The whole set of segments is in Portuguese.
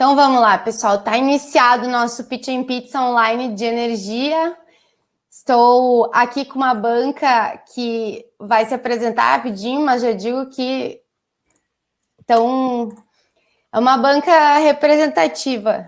Então vamos lá, pessoal. Está iniciado o nosso Pitch and Pizza online de energia. Estou aqui com uma banca que vai se apresentar rapidinho, mas já digo que então, é uma banca representativa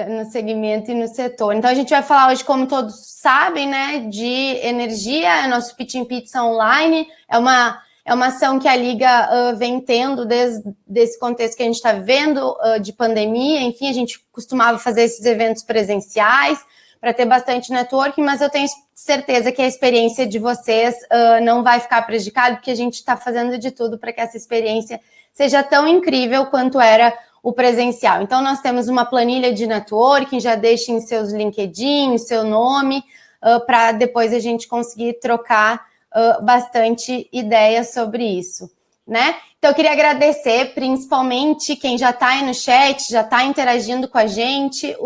no segmento e no setor. Então a gente vai falar hoje, como todos sabem, né, de energia. É nosso Pitch and Pizza online. É uma ação que a Liga vem tendo desde esse contexto que a gente está vivendo, de pandemia. Enfim, a gente costumava fazer esses eventos presenciais para ter bastante networking, mas eu tenho certeza que a experiência de vocês não vai ficar prejudicada, porque a gente está fazendo de tudo para que essa experiência seja tão incrível quanto era o presencial. Então, nós temos uma planilha de networking, já deixem seus LinkedIn, seu nome, para depois a gente conseguir trocar bastante ideias sobre isso, né? Então, eu queria agradecer principalmente quem já está aí no chat, já está interagindo com a gente,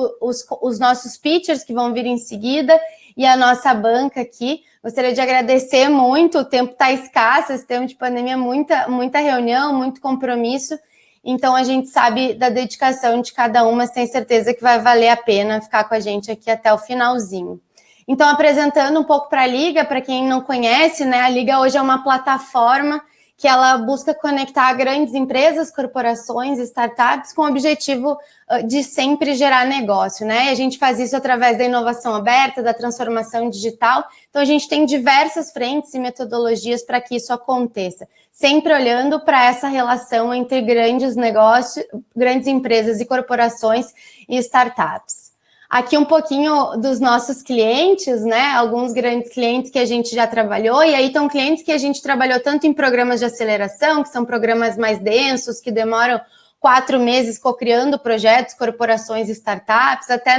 os nossos pitchers que vão vir em seguida e a nossa banca aqui. Gostaria de agradecer muito, o tempo está escasso, esse tempo de pandemia, muita reunião, muito compromisso, então a gente sabe da dedicação de cada um, mas tenho certeza que vai valer a pena ficar com a gente aqui até o finalzinho. Então, apresentando um pouco para a Liga, para quem não conhece, né, a Liga hoje é uma plataforma que ela busca conectar grandes empresas, corporações, startups com o objetivo de sempre gerar negócio, né? E a gente faz isso através da inovação aberta, da transformação digital. Então, a gente tem diversas frentes e metodologias para que isso aconteça, sempre olhando para essa relação entre grandes negócios, grandes empresas e corporações e startups. Aqui um pouquinho dos nossos clientes, né? Alguns grandes clientes que a gente já trabalhou, e aí estão clientes que a gente trabalhou tanto em programas de aceleração, que são programas mais densos, que demoram 4 meses co-criando projetos, corporações e startups, até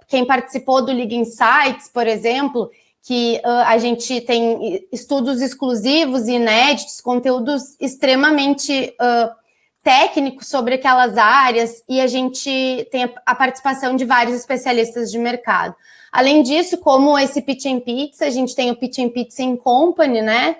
quem participou do Liga Insights, por exemplo, que a gente tem estudos exclusivos e inéditos, conteúdos extremamente técnicos sobre aquelas áreas, e a gente tem a participação de vários especialistas de mercado. Além disso, como esse Pitch and Pizza, a gente tem o Pitch and Pizza in Company, né,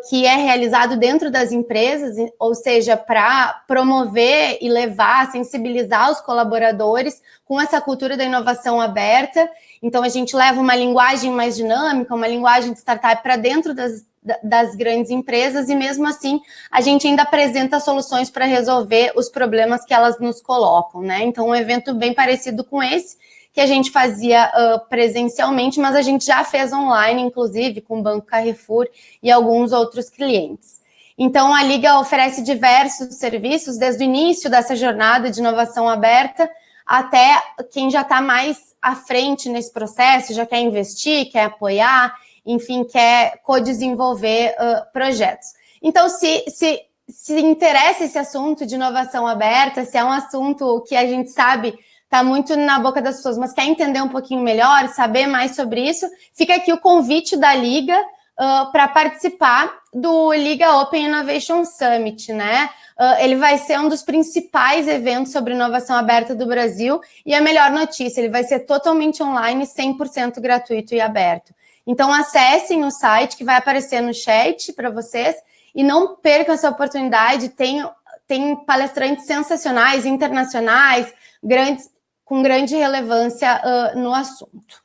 que é realizado dentro das empresas, ou seja, para promover e levar, sensibilizar os colaboradores com essa cultura da inovação aberta. Então, a gente leva uma linguagem mais dinâmica, uma linguagem de startup para dentro das grandes empresas, e mesmo assim a gente ainda apresenta soluções para resolver os problemas que elas nos colocam, né? Então, um evento bem parecido com esse, que a gente fazia presencialmente, mas a gente já fez online, inclusive, com o Banco Carrefour e alguns outros clientes. Então, a Liga oferece diversos serviços, desde o início dessa jornada de inovação aberta, até quem já está mais à frente nesse processo, já quer investir, quer apoiar, enfim, quer co-desenvolver projetos. Então, se interessa esse assunto de inovação aberta, se é um assunto que a gente sabe está muito na boca das pessoas, mas quer entender um pouquinho melhor, saber mais sobre isso, fica aqui o convite da Liga para participar do Liga Open Innovation Summit, né? Ele vai ser um dos principais eventos sobre inovação aberta do Brasil, e a melhor notícia, ele vai ser totalmente online, 100% gratuito e aberto. Então, acessem o site que vai aparecer no chat para vocês e não percam essa oportunidade. Tem palestrantes sensacionais, internacionais, com grande relevância no assunto.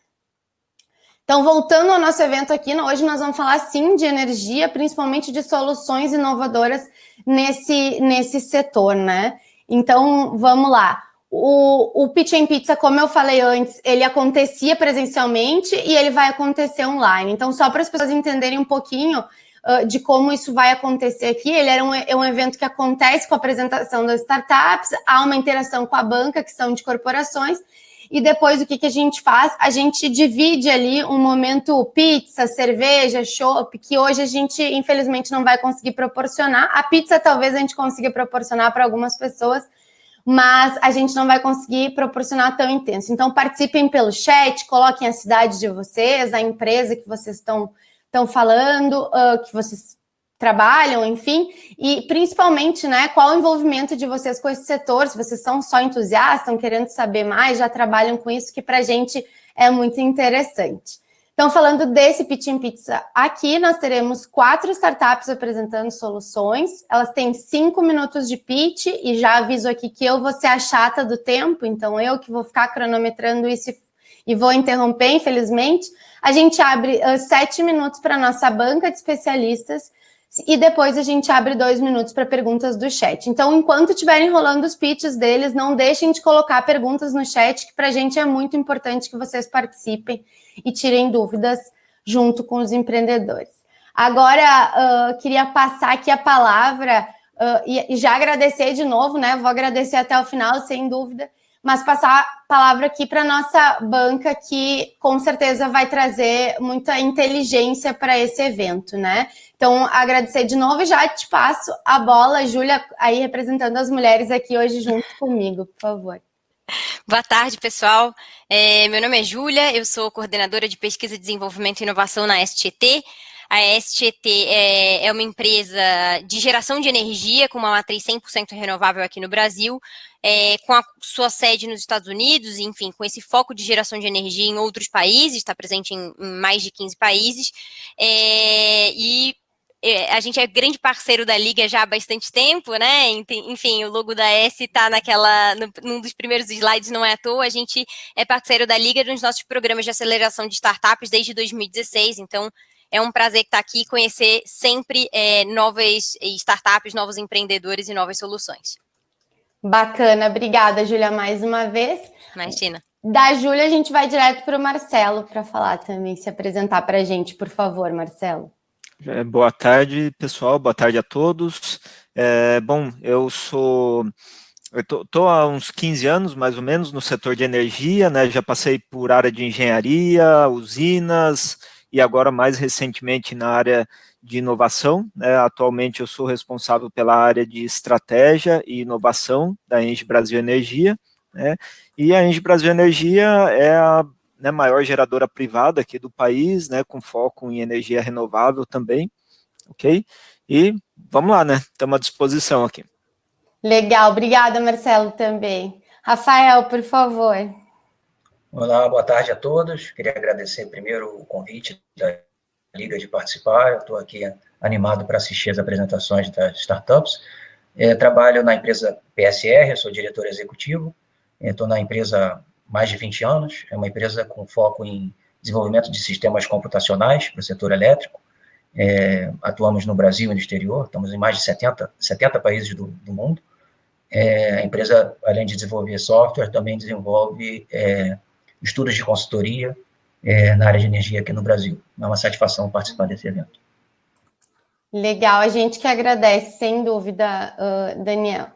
Então, voltando ao nosso evento aqui, hoje nós vamos falar, sim, de energia, principalmente de soluções inovadoras nesse setor, né? Então, vamos lá. O Pitch and Pizza, como eu falei antes, ele acontecia presencialmente e ele vai acontecer online. Então, só para as pessoas entenderem um pouquinho de como isso vai acontecer aqui, ele é um evento que acontece com a apresentação das startups, há uma interação com a banca, que são de corporações, e depois o que a gente faz? A gente divide ali um momento pizza, cerveja, chopp, que hoje a gente, infelizmente, não vai conseguir proporcionar. A pizza talvez a gente consiga proporcionar para algumas pessoas, mas a gente não vai conseguir proporcionar tão intenso. Então, participem pelo chat, coloquem a cidade de vocês, a empresa que vocês estão falando, que vocês trabalham, enfim, e principalmente, né, qual o envolvimento de vocês com esse setor, se vocês são só entusiastas, estão querendo saber mais, já trabalham com isso, que para a gente é muito interessante. Então, falando desse Pitch in Pizza, aqui nós teremos 4 startups apresentando soluções. Elas têm 5 minutos de pitch e já aviso aqui que eu vou ser a chata do tempo, então eu que vou ficar cronometrando isso e vou interromper, infelizmente. A gente abre 7 minutos para a nossa banca de especialistas e depois a gente abre 2 minutos para perguntas do chat. Então, enquanto estiverem rolando os pitches deles, não deixem de colocar perguntas no chat, que para a gente é muito importante que vocês participem e tirem dúvidas junto com os empreendedores. Agora, queria passar aqui a palavra e já agradecer de novo, né? Vou agradecer até o final, sem dúvida, mas passar a palavra aqui para a nossa banca, que com certeza vai trazer muita inteligência para esse evento, né? Então, agradecer de novo e já te passo a bola, Júlia, aí representando as mulheres aqui hoje junto comigo, por favor. Boa tarde, pessoal. Meu nome é Júlia, eu sou coordenadora de Pesquisa, Desenvolvimento e Inovação na STT. A STT é uma empresa de geração de energia com uma matriz 100% renovável aqui no Brasil, com a sua sede nos Estados Unidos, enfim, com esse foco de geração de energia em outros países, está presente em mais de 15 países, a gente é grande parceiro da Liga já há bastante tempo, né? Enfim, o logo da S está num dos primeiros slides, não é à toa. A gente é parceiro da Liga nos nossos programas de aceleração de startups desde 2016. Então, é um prazer estar aqui e conhecer sempre novas startups, novos empreendedores e novas soluções. Bacana, obrigada, Júlia, mais uma vez. Imagina. Da Júlia, a gente vai direto para o Marcelo para falar também, se apresentar para a gente, por favor, Marcelo. Boa tarde, pessoal, boa tarde a todos. Bom, eu estou há uns 15 anos, mais ou menos, no setor de energia, né? Já passei por área de engenharia, usinas e agora mais recentemente na área de inovação, né? Atualmente eu sou responsável pela área de estratégia e inovação da Engie Brasil Energia, né? E a Engie Brasil Energia é a maior geradora privada aqui do país, né, com foco em energia renovável também, ok? E vamos lá, né, estamos à disposição aqui. Legal, obrigada, Marcelo, também. Rafael, por favor. Olá, boa tarde a todos. Queria agradecer primeiro o convite da Liga de participar. Eu estou aqui animado para assistir as apresentações das startups. Trabalho na empresa PSR, sou diretor executivo. Estou na empresa mais de 20 anos, é uma empresa com foco em desenvolvimento de sistemas computacionais para o setor elétrico. Atuamos no Brasil e no exterior, estamos em mais de 70 países do mundo. A empresa, além de desenvolver software, também desenvolve estudos de consultoria na área de energia aqui no Brasil. É uma satisfação participar desse evento. Legal, a gente que agradece, sem dúvida, Daniel.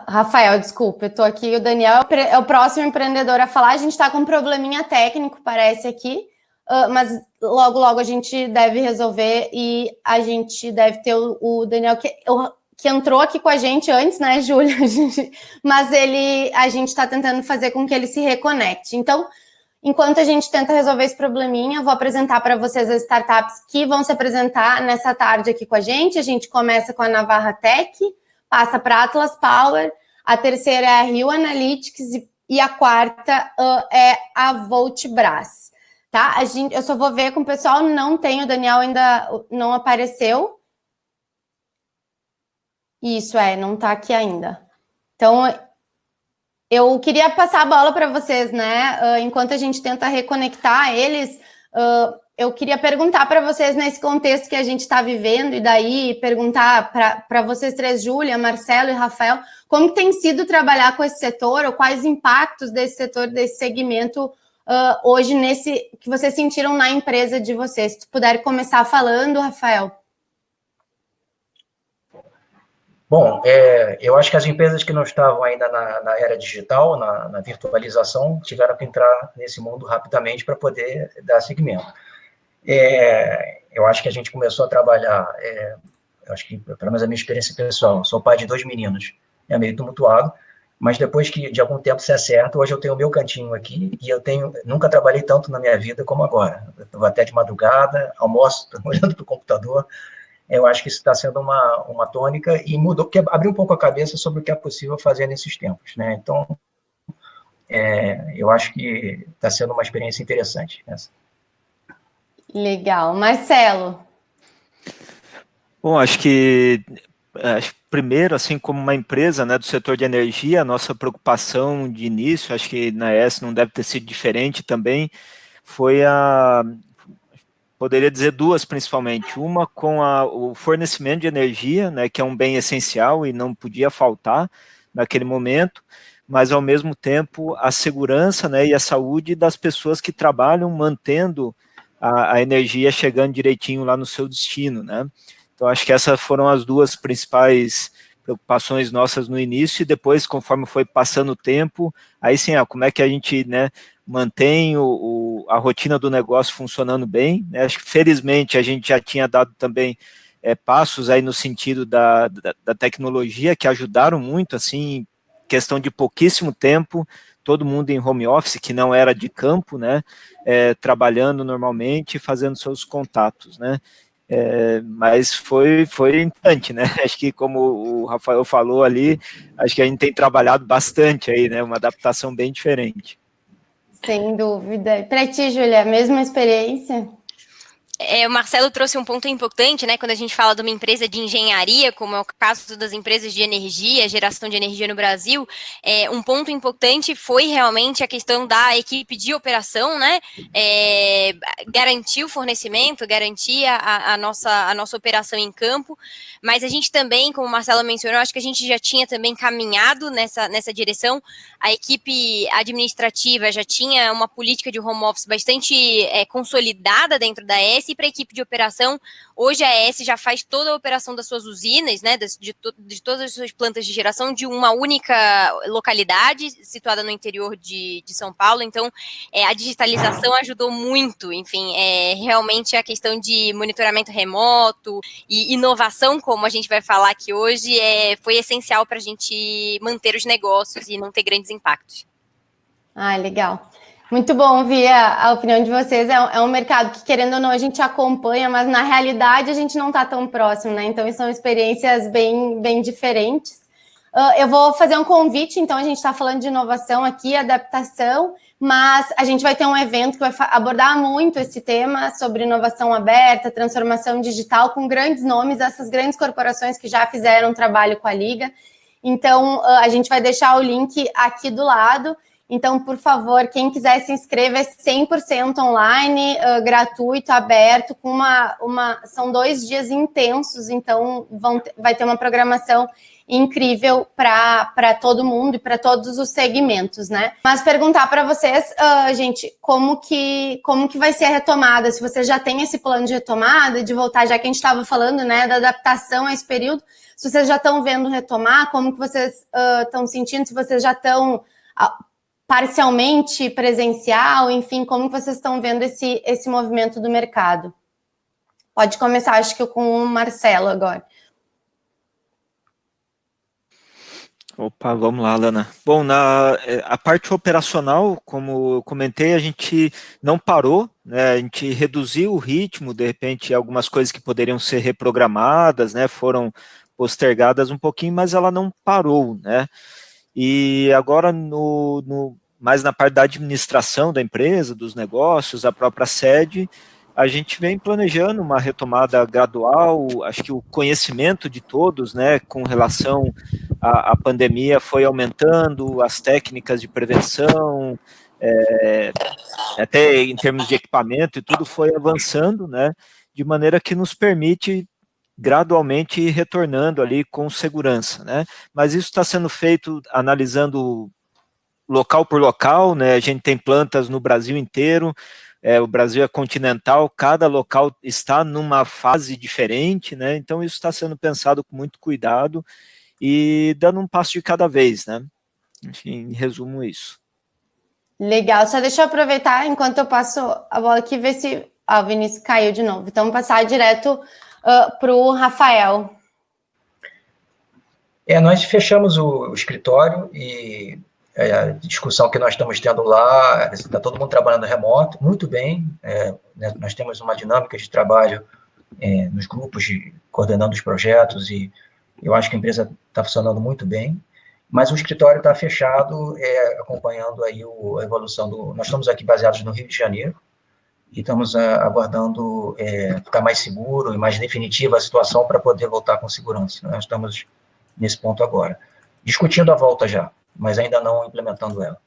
Rafael, desculpa, eu estou aqui, o Daniel é o próximo empreendedor a falar, a gente está com um probleminha técnico, parece aqui, mas logo, logo a gente deve resolver e a gente deve ter o Daniel que entrou aqui com a gente antes, né, Júlia? Mas a gente está tentando fazer com que ele se reconecte. Então, enquanto a gente tenta resolver esse probleminha, eu vou apresentar para vocês as startups que vão se apresentar nessa tarde aqui com a gente. A gente começa com a Navarra Tech, passa para Atlas Power, a terceira é a Rio Analytics e a quarta é a Voltbras, tá? Eu só vou ver com o pessoal, não tem, o Daniel ainda não apareceu. Isso, não tá aqui ainda. Então, eu queria passar a bola para vocês, né? Enquanto a gente tenta reconectar eles, eu queria perguntar para vocês, nesse contexto que a gente está vivendo, e daí perguntar para vocês três, Júlia, Marcelo e Rafael, como tem sido trabalhar com esse setor, ou quais impactos desse setor, desse segmento, hoje, que vocês sentiram na empresa de vocês. Se tu puder começar falando, Rafael. Bom, eu acho que as empresas que não estavam ainda na era digital, na virtualização, tiveram que entrar nesse mundo rapidamente para poder dar seguimento. Eu acho que a gente começou a trabalhar, acho que, pelo menos a minha experiência pessoal, sou pai de 2 meninos, é meio tumultuado, mas depois que de algum tempo se acerta, hoje eu tenho o meu cantinho aqui, e nunca trabalhei tanto na minha vida como agora. Eu vou até de madrugada, almoço, olhando para o computador. Eu acho que isso está sendo uma tônica e mudou, porque abriu um pouco a cabeça sobre o que é possível fazer nesses tempos, né? Então, eu acho que está sendo uma experiência interessante essa. Legal. Marcelo? Bom, acho que primeiro, assim como uma empresa, né, do setor de energia, a nossa preocupação de início, acho que na ES não deve ter sido diferente também, foi poderia dizer duas principalmente. Uma com o fornecimento de energia, né, que é um bem essencial e não podia faltar naquele momento, mas ao mesmo tempo a segurança, né, e a saúde das pessoas que trabalham mantendo a energia chegando direitinho lá no seu destino, né. Então acho que essas foram as duas principais preocupações nossas no início, e depois, conforme foi passando o tempo, aí sim, como é que a gente, né, mantém a rotina do negócio funcionando bem, né? Acho que felizmente a gente já tinha dado também passos aí no sentido da tecnologia que ajudaram muito, assim, questão de pouquíssimo tempo, todo mundo em home office, que não era de campo, né, trabalhando normalmente, fazendo seus contatos, né. Mas foi importante, né? Acho que como o Rafael falou ali, acho que a gente tem trabalhado bastante aí, né? Uma adaptação bem diferente. Sem dúvida. Para ti, Júlia, a mesma experiência? O Marcelo trouxe um ponto importante, né? Quando a gente fala de uma empresa de engenharia, como é o caso das empresas de energia, geração de energia no Brasil, um ponto importante foi realmente a questão da equipe de operação, né? Garantir o fornecimento, garantir a nossa operação em campo, mas a gente também, como o Marcelo mencionou, acho que a gente já tinha também caminhado nessa direção. A equipe administrativa já tinha uma política de home office bastante consolidada dentro da ES, e para a equipe de operação, hoje a ES já faz toda a operação das suas usinas, né, de todas as suas plantas de geração de uma única localidade, situada no interior de São Paulo. Então, a digitalização ajudou muito, enfim, realmente a questão de monitoramento remoto e inovação, como a gente vai falar aqui hoje, foi essencial para a gente manter os negócios e não ter grandes impactos. Legal. Muito bom ouvir a opinião de vocês. É um mercado que, querendo ou não, a gente acompanha, mas na realidade a gente não está tão próximo, né? Então, são experiências bem, bem diferentes. Eu vou fazer um convite, então a gente está falando de inovação aqui, adaptação, mas a gente vai ter um evento que vai abordar muito esse tema sobre inovação aberta, transformação digital, com grandes nomes, essas grandes corporações que já fizeram trabalho com a Liga. Então, a gente vai deixar o link aqui do lado. Então, por favor, quem quiser se inscrever, é 100% online, gratuito, aberto, com são 2 dias intensos, então vai ter uma programação incrível para todo mundo e para todos os segmentos, né? Mas perguntar para vocês, gente, como que vai ser a retomada? Se vocês já têm esse plano de retomada, de voltar, já que a gente estava falando, né, da adaptação a esse período, se vocês já estão vendo retomar, como que vocês estão sentindo, se vocês já estão parcialmente presencial, enfim, como que vocês estão vendo esse movimento do mercado? Pode começar, acho que com o Marcelo agora. Opa, vamos lá, Lana. Bom, a parte operacional, como eu comentei, a gente não parou, né? A gente reduziu o ritmo, de repente algumas coisas que poderiam ser reprogramadas, né, foram postergadas um pouquinho, mas ela não parou, né? E agora, mais na parte da administração da empresa, dos negócios, a própria sede, a gente vem planejando uma retomada gradual. Acho que o conhecimento de todos, né, com relação à pandemia foi aumentando, as técnicas de prevenção, até em termos de equipamento e tudo foi avançando, né, de maneira que nos permite gradualmente ir retornando ali com segurança, né? Mas isso está sendo feito analisando local por local, né? A gente tem plantas no Brasil inteiro, o Brasil é continental, cada local está numa fase diferente, né? Então isso está sendo pensado com muito cuidado e dando um passo de cada vez, né? Enfim, em resumo, isso. Legal, só deixa eu aproveitar enquanto eu passo a bola aqui, ver se o Vinícius caiu de novo. Então, passar direto para o Rafael. Nós fechamos o escritório e a discussão que nós estamos tendo lá, está todo mundo trabalhando remoto, muito bem, nós temos uma dinâmica de trabalho nos grupos, coordenando os projetos, e eu acho que a empresa está funcionando muito bem, mas o escritório está fechado, acompanhando aí a evolução nós estamos aqui baseados no Rio de Janeiro, e estamos aguardando ficar mais seguro e mais definitiva a situação para poder voltar com segurança. Nós estamos nesse ponto agora. Discutindo a volta já, mas ainda não implementando ela.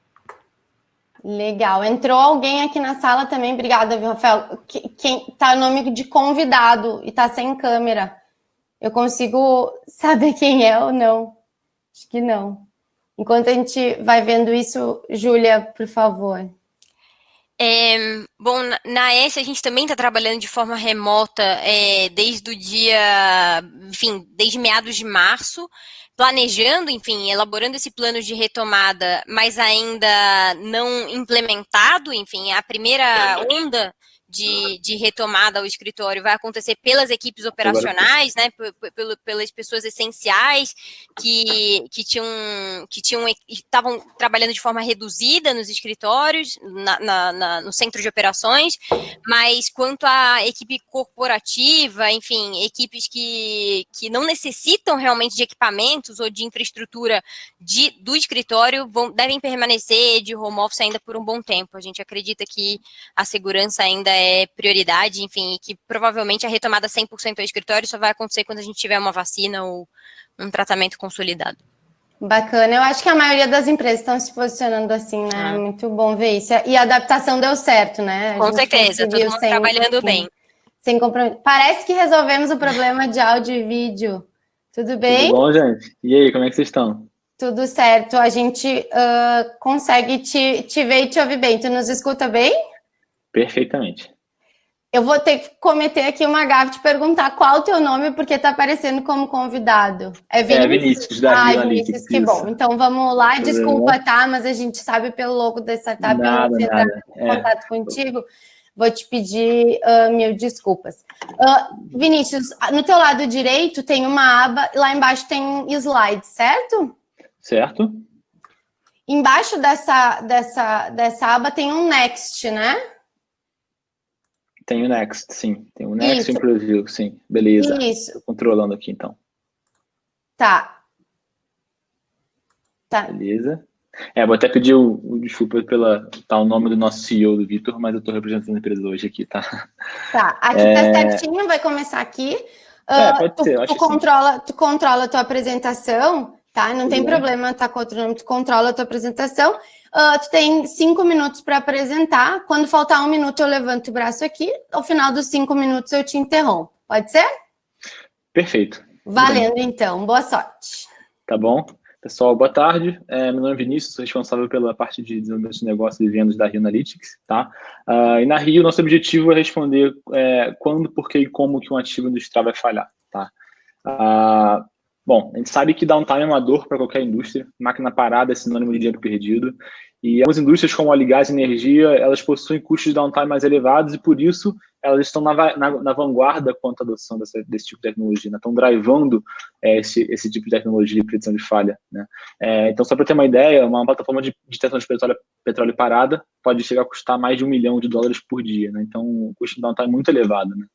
Legal. Entrou alguém aqui na sala também, obrigada, viu, Rafael? Quem tá no nome de convidado e tá sem câmera. Eu consigo saber quem é ou não? Acho que não. Enquanto a gente vai vendo isso, Júlia, por favor. Bom, na S a gente também está trabalhando de forma remota desde o dia, enfim, desde meados de março, planejando, enfim, elaborando esse plano de retomada, mas ainda não implementado, enfim, a primeira onda de retomada ao escritório vai acontecer pelas equipes operacionais, né, pelas pessoas essenciais que estavam trabalhando de forma reduzida nos escritórios, no centro de operações, mas quanto à equipe corporativa, enfim, equipes que não necessitam realmente de equipamentos ou de infraestrutura do escritório devem permanecer de home office ainda por um bom tempo. A gente acredita que a segurança ainda é prioridade, enfim, e que provavelmente a retomada 100% ao escritório só vai acontecer quando a gente tiver uma vacina ou um tratamento consolidado. Bacana, eu acho que a maioria das empresas estão se posicionando assim, né? Muito bom ver isso. E a adaptação deu certo, né? Com certeza, todo mundo trabalhando bem. Sem compromisso. Parece que resolvemos o problema de áudio e vídeo. Tudo bem? Tudo bom, gente? E aí, como é que vocês estão? Tudo certo, a gente consegue te ver e te ouvir bem. Tu nos escuta bem? Perfeitamente. Eu vou ter que cometer aqui uma gafe de perguntar qual o teu nome, porque está aparecendo como convidado. É Vinícius? Vinícius, da Rio Analytics. Vinícius, que bom. Então, vamos lá. Desculpa, tá? Mas a gente sabe pelo logo da startup, eu não entrar em contato contigo. Vou te pedir mil desculpas. Vinícius, no teu lado direito tem uma aba, lá embaixo tem slides, certo? Certo. Embaixo dessa aba tem um next, né? Tem o Next, sim. Tem o Next em Preview, sim. Beleza. Isso. Tô controlando aqui, então. Tá. Beleza. Vou até pedir desculpa o nome do nosso CEO, do Vitor, mas eu tô representando a empresa hoje aqui, tá? Tá. Aqui tá certinho, vai começar aqui. Pode ser, tu controla a tua apresentação, tá? Não tem problema, tá com outro nome, tu controla a tua apresentação. Tu tem 5 minutos para apresentar. Quando faltar 1 minuto, eu levanto o braço aqui. Ao final dos 5 minutos, eu te interrompo. Pode ser? Perfeito. Valendo, então. Boa sorte. Tá bom. Pessoal, boa tarde. Meu nome é Vinícius, sou responsável pela parte de desenvolvimento de negócios e vendas da Rio Analytics, tá? E na Rio, nosso objetivo é responder quando, por que e como que um ativo industrial vai falhar, tá? Bom, a gente sabe que downtime é uma dor para qualquer indústria, máquina parada é sinônimo de dinheiro perdido, e algumas indústrias como óleo e gás e energia, elas possuem custos de downtime mais elevados e por isso elas estão na vanguarda quanto à adoção desse tipo de tecnologia, né? Estão drivando esse tipo de tecnologia de predição de falha, né? Então, só para ter uma ideia, uma plataforma de detecção de petróleo parada pode chegar a custar mais de $1 milhão por dia, né? Então, o custo de downtime é muito elevado, né?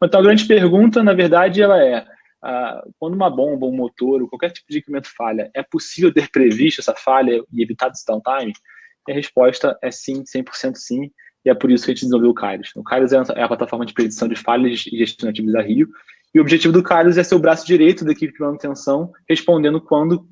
Então, a grande pergunta, na verdade, ela é: quando uma bomba, um motor, ou qualquer tipo de equipamento falha, é possível ter previsto essa falha e evitado esse downtime? E a resposta é sim, 100% sim, e é por isso que a gente desenvolveu o Kairos. O Kairos é a plataforma de predição de falhas e gestão de ativos da Rio, e o objetivo do Kairos é ser o braço direito da equipe de manutenção, respondendo quando,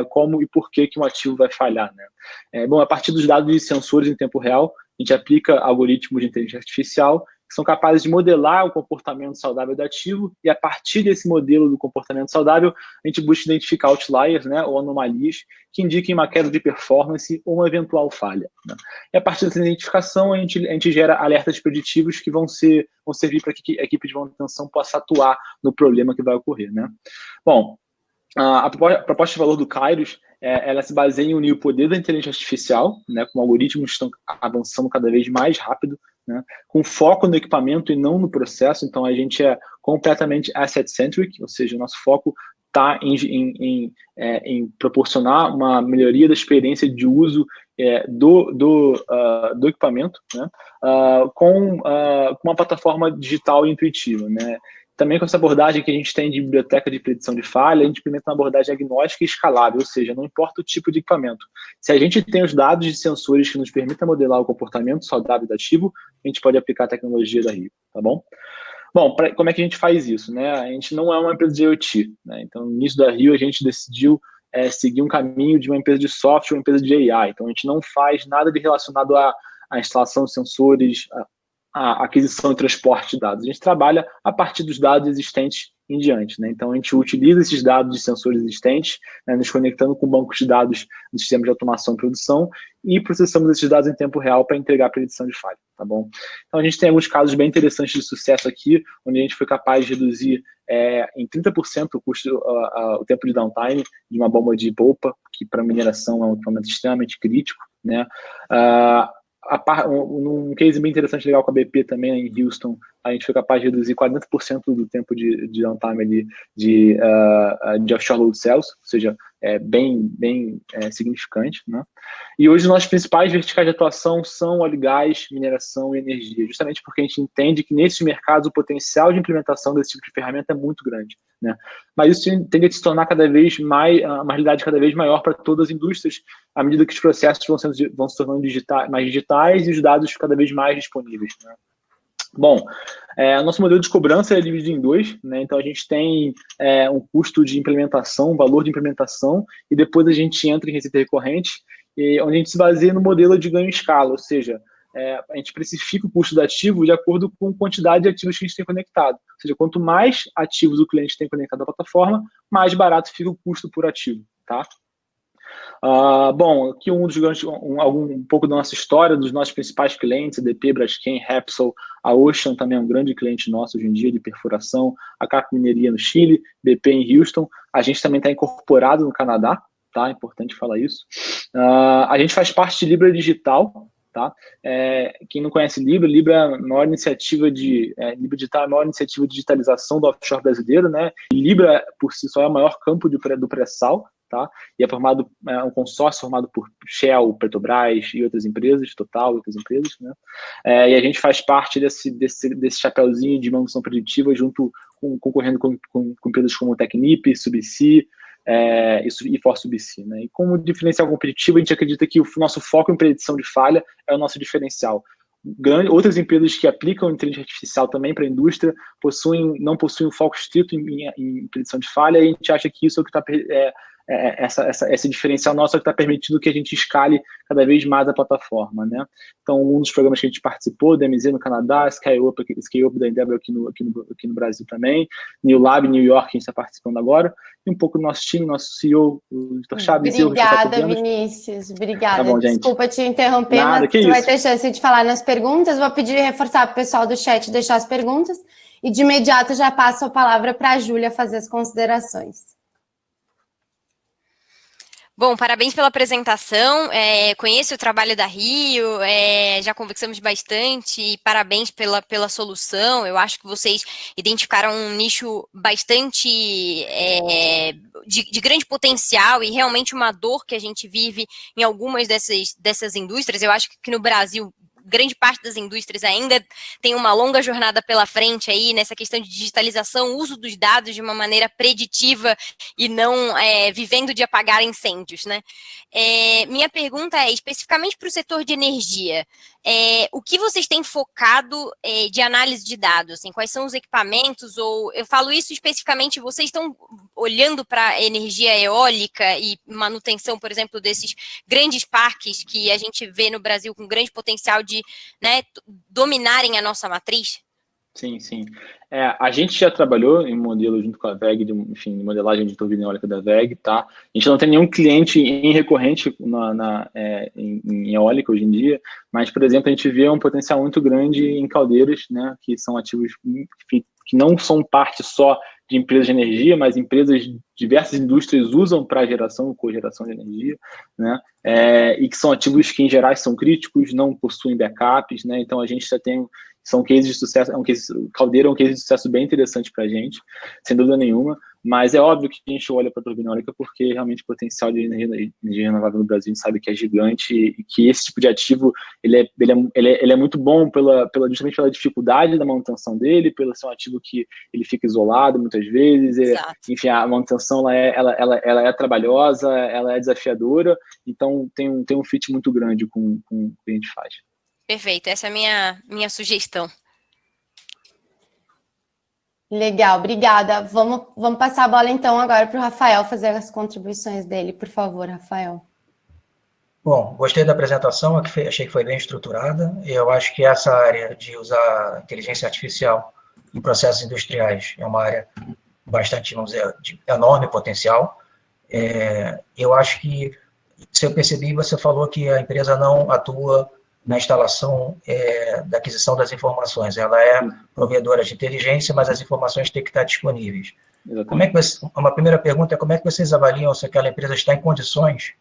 como e por que um ativo vai falhar, né? Bom, a partir dos dados de sensores em tempo real, a gente aplica algoritmos de inteligência artificial que são capazes de modelar o comportamento saudável do ativo, e a partir desse modelo do comportamento saudável, a gente busca identificar outliers, né, ou anomalias que indiquem uma queda de performance ou uma eventual falha, né? E a partir dessa identificação, a gente gera alertas preditivos que vão servir para que a equipe de manutenção possa atuar no problema que vai ocorrer, né? Bom, a proposta de valor do Kairos, ela se baseia em unir o poder da inteligência artificial, né, com algoritmos que estão avançando cada vez mais rápido, né, com foco no equipamento e não no processo. Então, a gente é completamente asset-centric, ou seja, o nosso foco está em proporcionar uma melhoria da experiência de uso do equipamento, né, com uma plataforma digital e intuitiva, né? Também com essa abordagem que a gente tem de biblioteca de predição de falha, a gente implementa uma abordagem agnóstica e escalável, ou seja, não importa o tipo de equipamento. Se a gente tem os dados de sensores que nos permitem modelar o comportamento saudável do ativo, a gente pode aplicar a tecnologia da Rio, tá bom? Bom, como é que a gente faz isso, né? A gente não é uma empresa de IoT, né? Então, no início da Rio, a gente decidiu seguir um caminho de uma empresa de software, uma empresa de AI. Então, a gente não faz nada de relacionado à instalação de sensores, a aquisição e transporte de dados. A gente trabalha a partir dos dados existentes em diante, né? Então, a gente utiliza esses dados de sensores existentes, né, nos conectando com bancos de dados do sistema de automação e produção e processamos esses dados em tempo real para entregar a predição de falha, tá bom? Então, a gente tem alguns casos bem interessantes de sucesso aqui, onde a gente foi capaz de reduzir em 30% o custo, o tempo de downtime de uma bomba de polpa, que para mineração é um equipamento extremamente crítico, né? Um case bem interessante, legal com a BP também, em Houston, a gente foi capaz de reduzir 40% do tempo de downtime ali de offshore load cells, ou seja, bem significante, né? E hoje os nossos principais verticais de atuação são óleo e gás, mineração e energia, justamente porque a gente entende que nesses mercados o potencial de implementação desse tipo de ferramenta é muito grande, né? Mas isso tende a se tornar cada vez mais, uma realidade cada vez maior para todas as indústrias, à medida que os processos vão se tornando mais digitais e os dados cada vez mais disponíveis, né? Bom, o nosso modelo de cobrança é dividido em dois, né? Então a gente tem um custo de implementação, um valor de implementação, e depois a gente entra em receita recorrente, onde a gente se baseia no modelo de ganho em escala, ou seja, a gente precifica o custo do ativo de acordo com a quantidade de ativos que a gente tem conectado. Ou seja, quanto mais ativos o cliente tem conectado à plataforma, mais barato fica o custo por ativo, tá? Bom, aqui um pouco da nossa história, dos nossos principais clientes, ADP, Braskem, Repsol, a Ocean também é um grande cliente nosso hoje em dia de perfuração, a Cap Mineria no Chile, BP em Houston, a gente também está incorporado no Canadá, tá? É importante falar isso. A gente faz parte de Libra Digital, tá? Quem não conhece Libra é a maior iniciativa Libra Digital é a maior iniciativa de digitalização do offshore brasileiro, né? E Libra, por si só, é o maior campo do pré-sal, tá? E é um consórcio formado por Shell, Petrobras e outras empresas, Total, outras empresas, né? E a gente faz parte desse chapéuzinho de manutenção preditiva concorrendo com empresas como Technip, Subsea, e ForSubsea, né? E como diferencial competitivo, a gente acredita que o nosso foco em predição de falha é o nosso diferencial. Outras empresas que aplicam inteligência artificial também para a indústria não possuem um foco estrito em predição de falha, e a gente acha que isso é o que está esse diferencial nosso é o que está permitindo que a gente escale cada vez mais a plataforma, né? Então, um dos programas que a gente participou, DMZ no Canadá, SkyUp da Endeavor aqui no Brasil também, New Lab, New York, que a gente está participando agora, e um pouco do nosso time, nosso CEO, o Vitor Chaves. Obrigada, Vinícius, obrigada. Tá bom, Desculpa te interromper, Nada, mas tu vai ter chance de falar nas perguntas. Vou pedir reforçar para o pessoal do chat deixar as perguntas, e de imediato já passo a palavra para a Júlia fazer as considerações. Bom, parabéns pela apresentação, conheço o trabalho da Rio, já conversamos bastante, e parabéns pela solução. Eu acho que vocês identificaram um nicho bastante de grande potencial e realmente uma dor que a gente vive em algumas dessas indústrias. Eu acho que no Brasil grande parte das indústrias ainda tem uma longa jornada pela frente aí nessa questão de digitalização, uso dos dados de uma maneira preditiva e não vivendo de apagar incêndios, né? Minha pergunta é especificamente para o setor de energia. O que vocês têm focado de análise de dados? Assim, quais são os equipamentos? Ou eu falo isso especificamente, vocês estão olhando para energia eólica e manutenção, por exemplo, desses grandes parques que a gente vê no Brasil com grande potencial de dominarem a nossa matriz? Sim, sim. A gente já trabalhou em modelo junto com a VEG, enfim, modelagem de turbina eólica da VEG, tá? A gente não tem nenhum cliente em recorrente em eólica hoje em dia, mas, por exemplo, a gente vê um potencial muito grande em caldeiras, né, que são ativos que não são parte só de empresas de energia, mas diversas indústrias usam para geração ou cogeração de energia, né? E que são ativos que, em geral, são críticos, não possuem backups, né? Então, a gente já tem... São cases de sucesso, caldeira é um case de sucesso bem interessante para a gente, sem dúvida nenhuma. Mas é óbvio que a gente olha para a turbina eólica porque realmente o potencial de energia renovável no Brasil a gente sabe que é gigante e que esse tipo de ativo ele é muito bom justamente pela dificuldade da manutenção dele, pelo ser um ativo que ele fica isolado muitas vezes, enfim, a manutenção ela é trabalhosa, ela é desafiadora, então tem um fit muito grande com o que a gente faz. Perfeito, essa é a minha sugestão. Legal, obrigada. Vamos passar a bola, então, agora para o Rafael fazer as contribuições dele. Por favor, Rafael. Bom, gostei da apresentação, achei que foi bem estruturada. Eu acho que essa área de usar inteligência artificial em processos industriais é uma área bastante, vamos dizer, de enorme potencial. Eu acho que, se eu percebi, você falou que a empresa não atua na instalação da aquisição das informações. Ela é provedora de inteligência, mas as informações têm que estar disponíveis. Uma primeira pergunta é como é que vocês avaliam se aquela empresa está em condições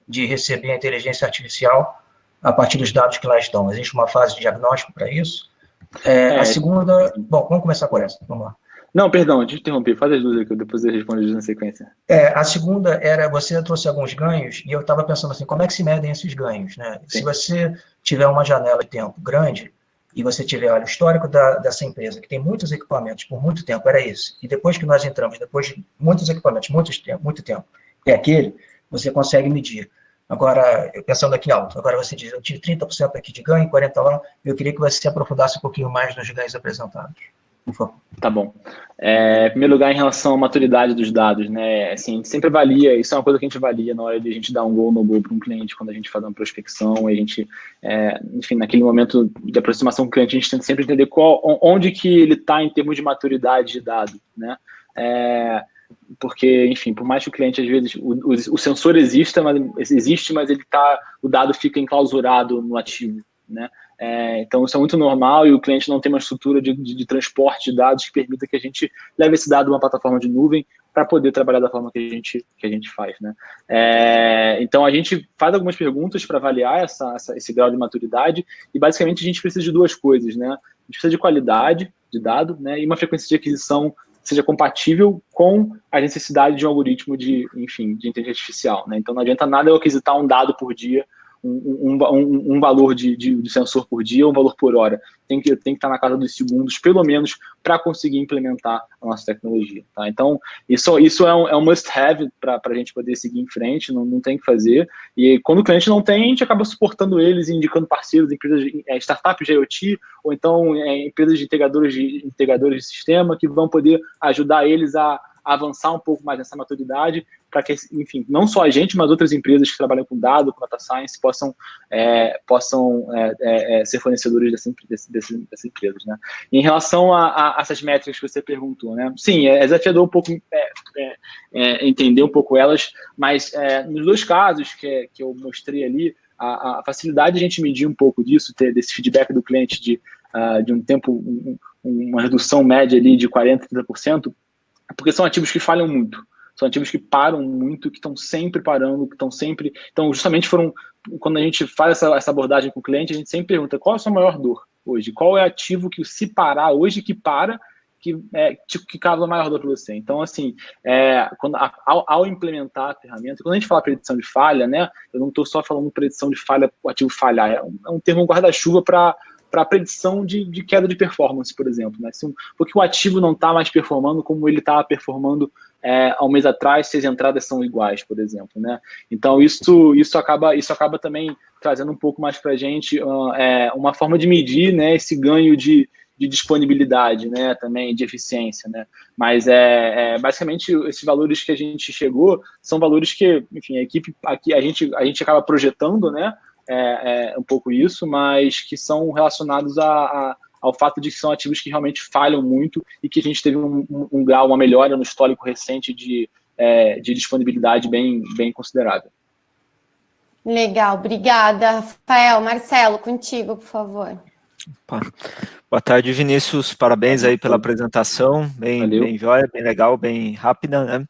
de receber a inteligência artificial a partir dos dados que lá estão? Existe uma fase de diagnóstico para isso? A segunda... Bom, vamos começar por essa. Vamos lá. Não, perdão, te interrompi. Faz as duas aqui, depois eu respondo na sequência. A segunda era, você trouxe alguns ganhos, e eu estava pensando assim, como é que se medem esses ganhos, né? Se você tiver uma janela de tempo grande, e você tiver, olha, o histórico dessa empresa, que tem muitos equipamentos por muito tempo, era esse. E depois que nós entramos, depois de muitos equipamentos, muito tempo, é aquele, você consegue medir. Agora, eu pensando aqui alto, agora você diz, eu tive 30% aqui de ganho, 40% lá, eu queria que você se aprofundasse um pouquinho mais nos ganhos apresentados. Por favor. Tá bom. Em primeiro lugar, em relação à maturidade dos dados, né? Assim, a gente sempre avalia, isso é uma coisa que a gente avalia na hora de a gente dar um go ou no go para um cliente, quando a gente faz uma prospecção, e a gente, enfim, naquele momento de aproximação com o cliente, a gente tenta sempre entender onde que ele está em termos de maturidade de dado, né? Porque, enfim, por mais que o cliente, às vezes, o sensor existe, mas o dado fica enclausurado no ativo, né? Então, isso é muito normal e o cliente não tem uma estrutura de transporte de dados que permita que a gente leve esse dado a uma plataforma de nuvem para poder trabalhar da forma que a gente faz, né? Então, a gente faz algumas perguntas para avaliar esse grau de maturidade e, basicamente, a gente precisa de duas coisas, né? A gente precisa de qualidade de dado, né? E uma frequência de aquisição seja compatível com a necessidade de um algoritmo de inteligência artificial, né? Então, não adianta nada eu aquisitar um dado por dia, um valor de sensor por dia, um valor por hora. Tem que estar na casa dos segundos, pelo menos, para conseguir implementar a nossa tecnologia. Tá? Então, isso é um must-have para a gente poder seguir em frente, não tem que fazer. E quando o cliente não tem, a gente acaba suportando eles, indicando parceiros, empresas, startups de IoT, ou então empresas de integradores de sistema, que vão poder ajudar eles a avançar um pouco mais nessa maturidade, para que, enfim, não só a gente, mas outras empresas que trabalham com dado, com data science, possam ser fornecedores dessas empresas, né? E em relação a essas métricas que você perguntou, né? Sim, é desafiador um pouco entender um pouco elas, mas nos dois casos que eu mostrei ali, a facilidade de a gente medir um pouco disso, ter desse feedback do cliente de um tempo, uma redução média ali de 40%, 30%, porque são ativos que falham muito, são ativos que param muito, que estão sempre parando, que estão sempre... Então, justamente quando a gente faz essa abordagem com o cliente, a gente sempre pergunta qual é a sua maior dor hoje, qual é o ativo que se parar hoje, que causa maior dor para você. Então, assim, ao implementar a ferramenta, quando a gente fala predição de falha, né, eu não estou só falando predição de falha, o ativo falhar, é um termo guarda-chuva para a predição de queda de performance, por exemplo, né? Porque o ativo não está mais performando como ele estava performando há um mês atrás, se as entradas são iguais, por exemplo, né? Então, isso acaba também trazendo um pouco mais para a gente uma forma de medir, né, esse ganho de disponibilidade, né, também de eficiência, né? Mas basicamente esses valores que a gente chegou são valores que, enfim, a equipe aqui a gente acaba projetando, né? Um pouco isso, mas que são relacionados ao fato de que são ativos que realmente falham muito e que a gente teve um grau, uma melhora no histórico recente de disponibilidade bem considerável. Legal, obrigada, Rafael. Marcelo, contigo, por favor. Opa. Boa tarde, Vinícius. Parabéns aí pela apresentação, bem jóia, bem legal, bem rápida, né?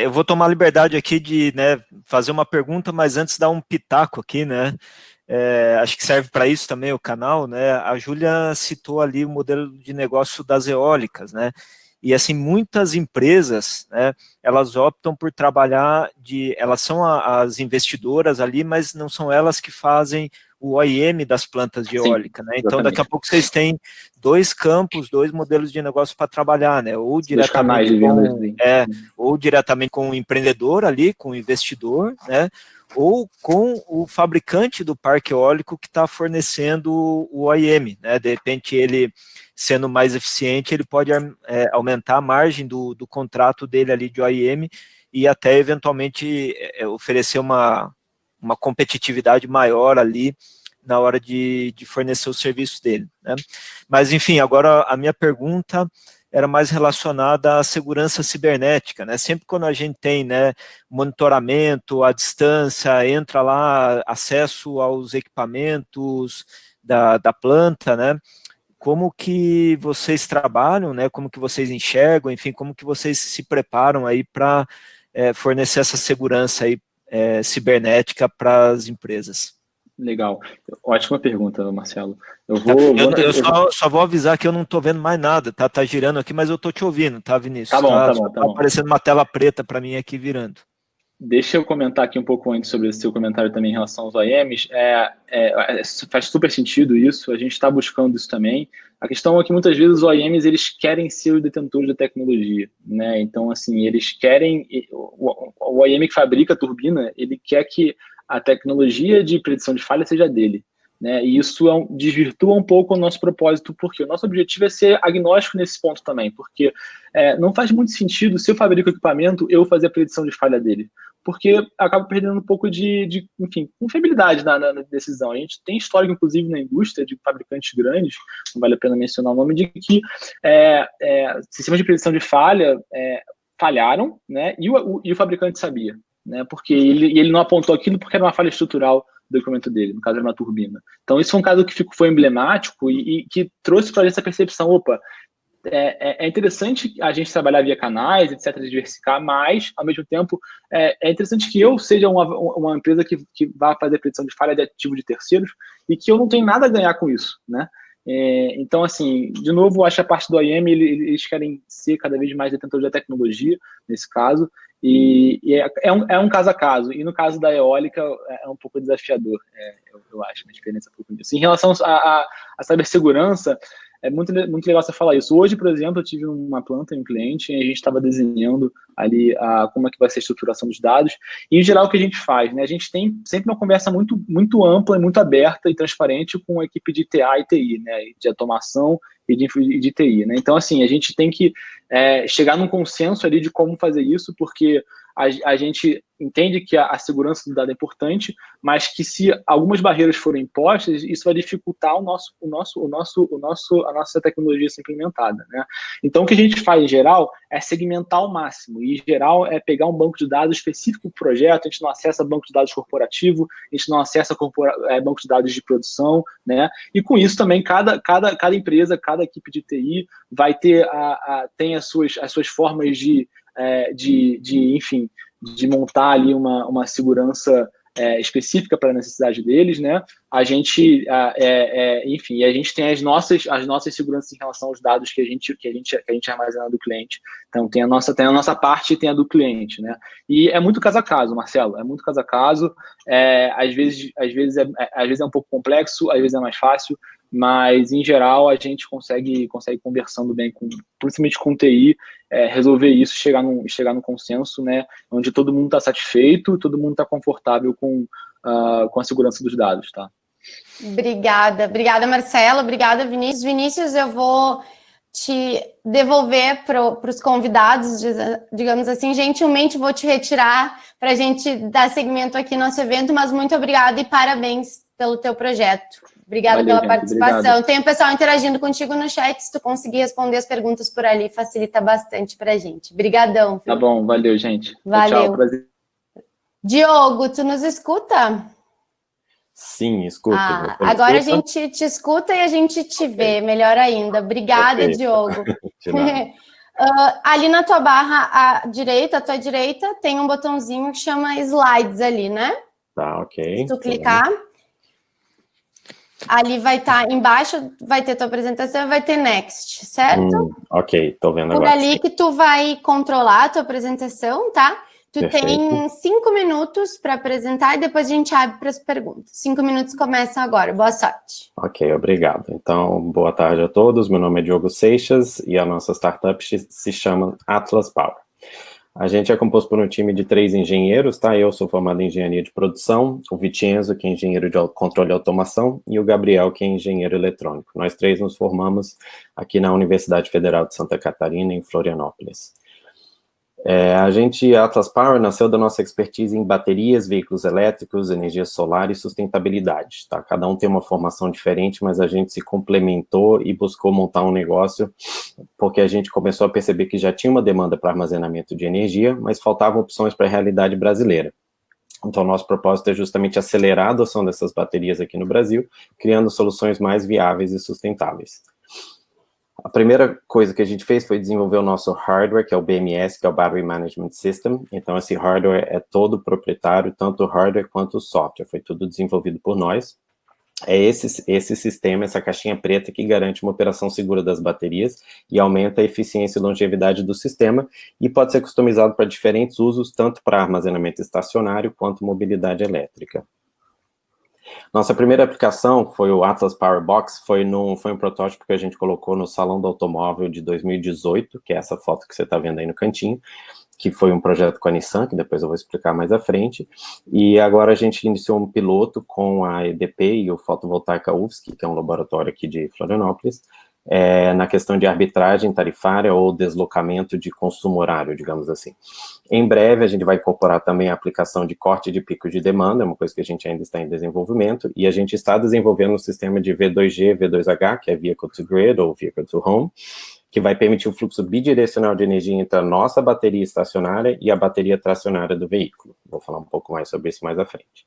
Eu vou tomar a liberdade aqui de, né, fazer uma pergunta, mas antes dar um pitaco aqui, né? Acho que serve para isso também o canal, né? A Júlia citou ali o modelo de negócio das eólicas, né? E, assim, muitas empresas, né, elas optam por trabalhar elas são as investidoras ali, mas não são elas que fazem o OIM das plantas de eólica, né? Então, daqui a pouco vocês têm 2 campos, 2 modelos de negócio para trabalhar, né? Ou diretamente ou diretamente com o empreendedor ali, com o investidor, né? Ou com o fabricante do parque eólico que está fornecendo o OIM, né? De repente, ele sendo mais eficiente, ele pode aumentar a margem do contrato dele ali de OIM e até eventualmente oferecer uma competitividade maior ali na hora de fornecer os serviços dele, né? Mas, enfim, agora a minha pergunta era mais relacionada à segurança cibernética, né? Sempre quando a gente tem, né, monitoramento à distância, entra lá, acesso aos equipamentos da planta, né? Como que vocês trabalham, né? Como que vocês enxergam, enfim, como que vocês se preparam aí para fornecer essa segurança aí, cibernética para as empresas? Legal. Ótima pergunta, Marcelo. Eu só vou avisar que eu não estou vendo mais nada, tá? Tá girando aqui, mas eu estou te ouvindo, tá, Vinícius? Tá bom. Tá aparecendo uma tela preta para mim aqui virando. Deixa eu comentar aqui um pouco antes sobre esse seu comentário também em relação aos OEMs. Faz super sentido isso, a gente está buscando isso também. A questão é que muitas vezes os OEMs eles querem ser os detentores da tecnologia, né? Então, assim, eles querem... O OEM que fabrica a turbina, ele quer que a tecnologia de predição de falha seja dele, né? E isso desvirtua um pouco o nosso propósito, porque o nosso objetivo é ser agnóstico nesse ponto também, porque não faz muito sentido, se eu fabrico o equipamento, eu fazer a predição de falha dele, porque acaba perdendo um pouco de enfim, confiabilidade na decisão. A gente tem histórico, inclusive, na indústria de fabricantes grandes, não vale a pena mencionar o nome, de que sistemas de predição de falha falharam, né? E o fabricante sabia, né? Porque ele não apontou aquilo porque era uma falha estrutural do equipamento dele, no caso era uma turbina. Então, isso foi um caso que foi emblemático e que trouxe para a gente essa percepção, opa, é interessante a gente trabalhar via canais, etc., diversificar, mas, ao mesmo tempo, é interessante que eu seja uma empresa que vá fazer predição de falha de ativo de terceiros e que eu não tenho nada a ganhar com isso, né? Então, assim, de novo, acho que a parte do OEM, eles querem ser cada vez mais detentores da tecnologia, nesse caso, e é um caso a caso, e no caso da eólica é um pouco desafiador, eu acho, uma diferença um pouco disso. Em relação à cibersegurança, é muito legal você falar isso. Hoje, por exemplo, eu tive uma planta em um cliente e a gente estava desenhando ali como é que vai ser a estruturação dos dados. E, em geral, o que a gente faz, né? A gente tem sempre uma conversa muito, muito ampla e muito aberta e transparente com a equipe de TA e TI, né? De automação e de TI, né? Então, assim, a gente tem que chegar num consenso ali de como fazer isso, porque a gente entende que a segurança do dado é importante, mas que se algumas barreiras forem impostas, isso vai dificultar a nossa tecnologia ser implementada, né? Então, o que a gente faz, em geral, é segmentar ao máximo, e, em geral, é pegar um banco de dados específico para o projeto. A gente não acessa banco de dados corporativo, a gente não acessa banco de dados de produção, né? E, com isso, também, cada empresa, cada equipe de TI vai ter tem as suas formas enfim, de montar ali uma segurança específica para a necessidade deles, né? A gente, enfim, a gente tem as nossas seguranças em relação aos dados que a gente armazena do cliente. Então, tem a nossa parte e tem a do cliente, né? E é muito caso a caso, Marcelo, é muito caso a caso. Às vezes é um pouco complexo, às vezes é mais fácil, mas, em geral, a gente consegue conversando bem, principalmente com o TI, resolver isso, chegar num consenso, né, onde todo mundo está satisfeito, todo mundo está confortável com a segurança dos dados, tá? Obrigada, Marcelo, obrigada, Vinícius. Vinícius, eu vou te devolver para os convidados, digamos assim, gentilmente vou te retirar para a gente dar seguimento aqui no nosso evento, mas muito obrigada e parabéns pelo teu projeto. Obrigada pela participação. Obrigado. Tem o pessoal interagindo contigo no chat, se tu conseguir responder as perguntas por ali, facilita bastante pra gente. Obrigadão. Tá bom, valeu, gente. Valeu. Tchau, prazer. Diogo, tu nos escuta? Sim, escuto. Agora a gente te escuta e a gente te vê, melhor ainda. Obrigada, Diogo. Ali na tua barra à tua direita, tem um botãozinho que chama Slides ali, né? Tá, ok. Se tu clicar... Ali vai estar embaixo, vai ter tua apresentação, vai ter Next, certo? Ok, tô vendo Por agora. ali que tu vai controlar a tua apresentação, tá? Tu Perfeito. tem 5 minutos para apresentar e depois a gente abre para as perguntas. 5 minutos começam agora. Boa sorte. Ok, obrigado. Então, boa tarde a todos. Meu nome é Diogo Seixas e a nossa startup se chama Atlas Power. A gente é composto por um time de 3 engenheiros, tá? Eu sou formado em engenharia de produção, o Vicenzo, que é engenheiro de controle e automação, e o Gabriel, que é engenheiro eletrônico. Nós 3 nos formamos aqui na Universidade Federal de Santa Catarina, em Florianópolis. A Atlas Power nasceu da nossa expertise em baterias, veículos elétricos, energia solar e sustentabilidade, tá? Cada um tem uma formação diferente, mas a gente se complementou e buscou montar um negócio, porque a gente começou a perceber que já tinha uma demanda para armazenamento de energia, mas faltavam opções para a realidade brasileira. Então, nosso propósito é justamente acelerar a adoção dessas baterias aqui no Brasil, criando soluções mais viáveis e sustentáveis. A primeira coisa que a gente fez foi desenvolver o nosso hardware, que é o BMS, que é o Battery Management System. Então, esse hardware é todo proprietário, tanto o hardware quanto o software. Foi tudo desenvolvido por nós. É esse sistema, essa caixinha preta, que garante uma operação segura das baterias e aumenta a eficiência e longevidade do sistema e pode ser customizado para diferentes usos, tanto para armazenamento estacionário quanto mobilidade elétrica. Nossa primeira aplicação foi o Atlas Power Box, foi um protótipo que a gente colocou no Salão do Automóvel de 2018, que é essa foto que você está vendo aí no cantinho, que foi um projeto com a Nissan, que depois eu vou explicar mais à frente, e agora a gente iniciou um piloto com a EDP e o Fotovoltaica UFSC, que é um laboratório aqui de Florianópolis, na questão de arbitragem tarifária ou deslocamento de consumo horário, digamos assim. Em breve, a gente vai incorporar também a aplicação de corte de pico de demanda, é uma coisa que a gente ainda está em desenvolvimento, e a gente está desenvolvendo um sistema de V2G, V2H, que é Vehicle to Grid ou Vehicle to Home, que vai permitir o fluxo bidirecional de energia entre a nossa bateria estacionária e a bateria tracionária do veículo. Vou falar um pouco mais sobre isso mais à frente.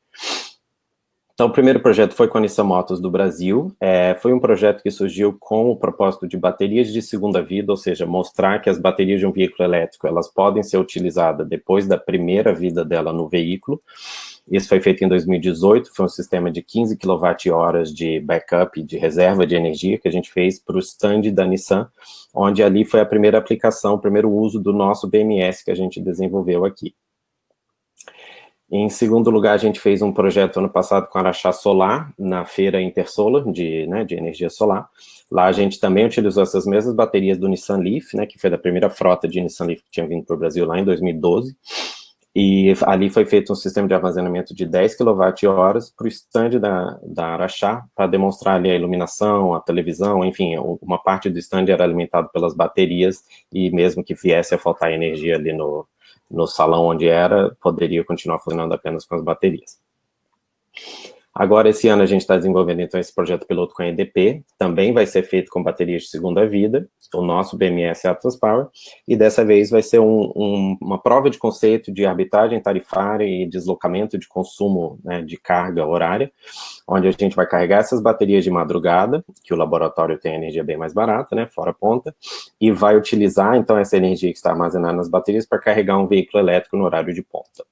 Então, o primeiro projeto foi com a Nissan Motos do Brasil. Foi um projeto que surgiu com o propósito de baterias de segunda vida, ou seja, mostrar que as baterias de um veículo elétrico, elas podem ser utilizadas depois da primeira vida dela no veículo. Isso foi feito em 2018, foi um sistema de 15 kWh de backup, de reserva de energia, que a gente fez para o stand da Nissan, onde ali foi a primeira aplicação, o primeiro uso do nosso BMS que a gente desenvolveu aqui. Em segundo lugar, a gente fez um projeto ano passado com a Araxá Solar, na feira Intersolar, de energia solar. Lá a gente também utilizou essas mesmas baterias do Nissan Leaf, que foi da primeira frota de Nissan Leaf que tinha vindo para o Brasil lá em 2012. E ali foi feito um sistema de armazenamento de 10 kWh para o stand da Araxá, para demonstrar ali a iluminação, a televisão, enfim, uma parte do stand era alimentado pelas baterias, e mesmo que viesse a faltar energia ali no salão onde era, poderia continuar funcionando apenas com as baterias. Agora, esse ano, a gente está desenvolvendo, então, esse projeto piloto com a EDP, também vai ser feito com baterias de segunda vida, o nosso BMS Atlas Power, e dessa vez vai ser uma prova de conceito de arbitragem tarifária e deslocamento de consumo, de carga horária, onde a gente vai carregar essas baterias de madrugada, que o laboratório tem energia bem mais barata, fora ponta, e vai utilizar, então, essa energia que está armazenada nas baterias para carregar um veículo elétrico no horário de ponta.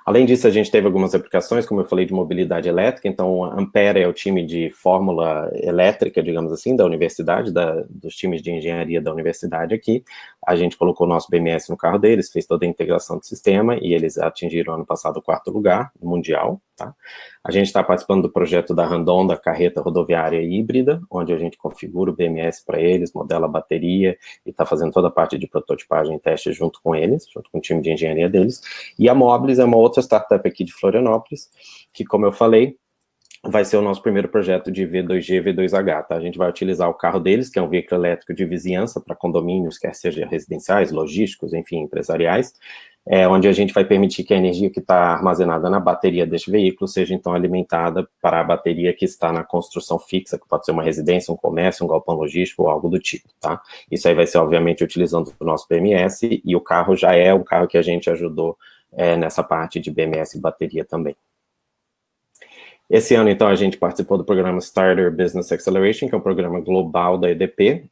Além disso, a gente teve algumas aplicações, como eu falei, de mobilidade elétrica. Então, a Ampere é o time de fórmula elétrica, digamos assim, da universidade, dos times de engenharia da universidade aqui. A gente colocou o nosso BMS no carro deles, fez toda a integração do sistema, e eles atingiram ano passado o 4º lugar no mundial, tá? A gente está participando do projeto da Randon, da carreta rodoviária híbrida, onde a gente configura o BMS para eles, modela a bateria, e está fazendo toda a parte de prototipagem e teste junto com eles, junto com o time de engenharia deles. E a Mobilis é uma outra startup aqui de Florianópolis, que, como eu falei, vai ser o nosso primeiro projeto de V2G, V2H, tá? A gente vai utilizar o carro deles, que é um veículo elétrico de vizinhança para condomínios, quer seja residenciais, logísticos, enfim, empresariais, onde a gente vai permitir que a energia que está armazenada na bateria deste veículo seja, então, alimentada para a bateria que está na construção fixa, que pode ser uma residência, um comércio, um galpão logístico ou algo do tipo, tá? Isso aí vai ser, obviamente, utilizando o nosso BMS, e o carro já é um carro que a gente ajudou nessa parte de BMS e bateria também. Esse ano, então, a gente participou do programa Starter Business Acceleration, que é um programa global da EDP.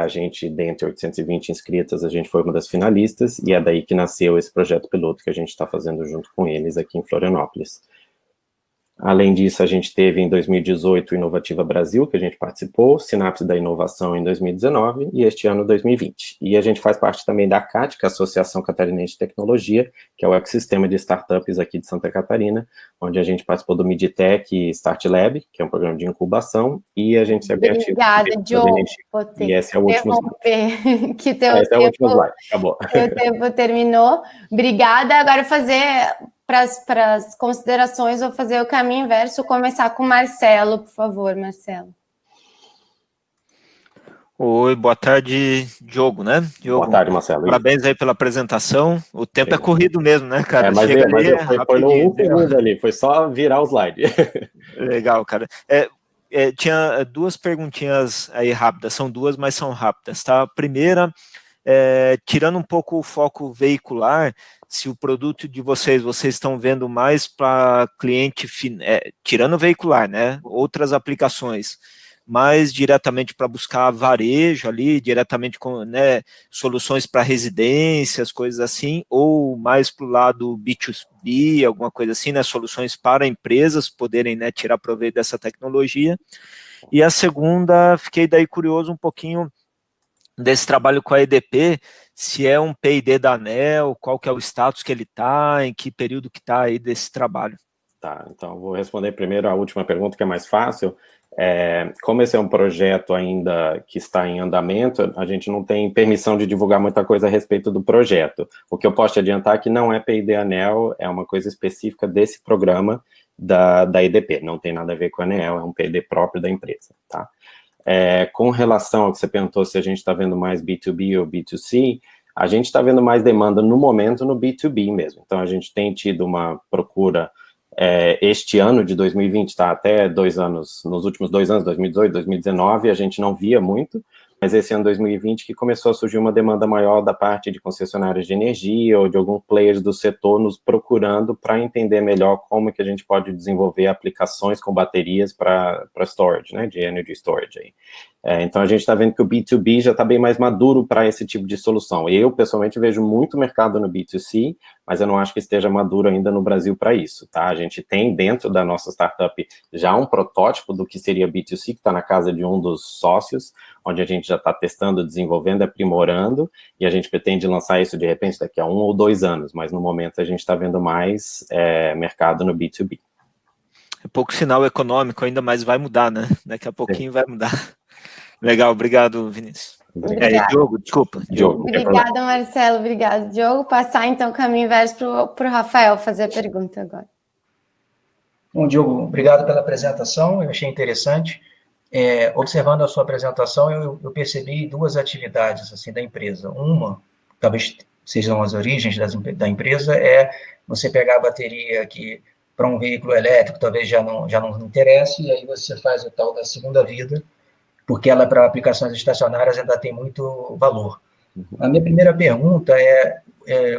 A gente, dentre 820 inscritas, a gente foi uma das finalistas, e é daí que nasceu esse projeto piloto que a gente está fazendo junto com eles aqui em Florianópolis. Além disso, a gente teve em 2018 o Inovativa Brasil, que a gente participou, Sinapse da Inovação em 2019 e este ano 2020. E a gente faz parte também da CAT, que é a Associação Catarinense de Tecnologia, que é o ecossistema de startups aqui de Santa Catarina, onde a gente participou do MidTech Start Lab, que é um programa de incubação, e a gente é bem ativo. Obrigada, Diogo. E esse é o último slide. Que teu Esse é o último slide, acabou. Teu tempo terminou. Obrigada. Agora fazer... Para as considerações, vou fazer o caminho inverso, começar com o Marcelo, por favor, Marcelo. Oi, boa tarde, Diogo, né? Diogo, boa tarde, Marcelo. Parabéns aí pela apresentação. O tempo é corrido mesmo, né, cara? Mas foi no 1 segundo ali, foi só virar o slide. Legal, cara. Tinha duas perguntinhas aí rápidas, são duas, mas são rápidas, tá? A primeira, tirando um pouco o foco veicular, se o produto de vocês estão vendo mais para cliente, tirando o veicular, né, outras aplicações, mais diretamente para buscar varejo ali, diretamente com, né, soluções para residências, coisas assim, ou mais para o lado B2B, alguma coisa assim, né, soluções para empresas poderem, né, tirar proveito dessa tecnologia. E a segunda, fiquei daí curioso um pouquinho desse trabalho com a EDP, se é um P&D da ANEEL, qual que é o status que ele está, em que período que está aí desse trabalho. Tá, então vou responder primeiro a última pergunta, que é mais fácil. Como esse é um projeto ainda que está em andamento, a gente não tem permissão de divulgar muita coisa a respeito do projeto. O que eu posso te adiantar é que não é P&D ANEEL, é uma coisa específica desse programa da EDP, não tem nada a ver com a ANEEL, é um P&D próprio da empresa, tá? Com relação ao que você perguntou, se a gente está vendo mais B2B ou B2C, a gente está vendo mais demanda no momento no B2B mesmo. Então, a gente tem tido uma procura este ano de 2020, tá? Até 2 anos, nos últimos 2 anos, 2018, 2019, a gente não via muito, mas esse ano 2020 que começou a surgir uma demanda maior da parte de concessionárias de energia ou de alguns players do setor nos procurando para entender melhor como que a gente pode desenvolver aplicações com baterias para storage, né, de energy storage aí. Então a gente está vendo que o B2B já está bem mais maduro para esse tipo de solução. Eu, pessoalmente, vejo muito mercado no B2C, mas eu não acho que esteja maduro ainda no Brasil para isso, tá? A gente tem dentro da nossa startup já um protótipo do que seria B2C, que está na casa de um dos sócios, onde a gente já está testando, desenvolvendo, aprimorando, e a gente pretende lançar isso, de repente, daqui a 1 ou 2 anos, mas no momento a gente está vendo mais mercado no B2B. É pouco sinal econômico, ainda mais vai mudar, né? Daqui a pouquinho vai mudar. Legal, obrigado, Vinícius. Diogo, desculpa. Diogo. Obrigada, Marcelo, obrigado, Diogo. Passar, então, o caminho inverso para o Rafael fazer a pergunta agora. Bom, Diogo, obrigado pela apresentação, eu achei interessante. Observando a sua apresentação, eu percebi 2 atividades assim, da empresa. Uma, talvez sejam as origens da empresa, é você pegar a bateria que para um veículo elétrico talvez já não interesse, e aí você faz o tal da segunda vida, porque ela, para aplicações estacionárias, ainda tem muito valor. A minha primeira pergunta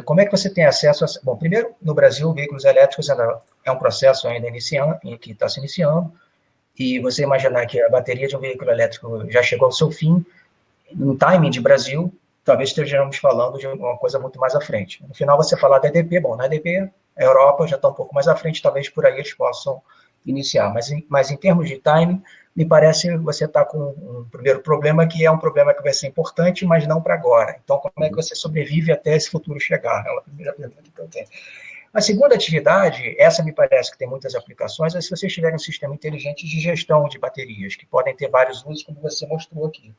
como é que você tem acesso a... Bom, primeiro, no Brasil, veículos elétricos ainda é um processo ainda que está se iniciando, e você imaginar que a bateria de um veículo elétrico já chegou ao seu fim, no timing de Brasil, talvez estejamos falando de uma coisa muito mais à frente. No final, você falar da EDP, bom, na EDP, a Europa já está um pouco mais à frente, talvez por aí eles possam iniciar, mas em termos de timing, me parece que você está com um primeiro problema, que é um problema que vai ser importante, mas não para agora. Então, como é que você sobrevive até esse futuro chegar? É a primeira pergunta que eu tenho. A segunda atividade, essa me parece que tem muitas aplicações, é se vocês tiverem um sistema inteligente de gestão de baterias, que podem ter vários usos, como você mostrou aqui.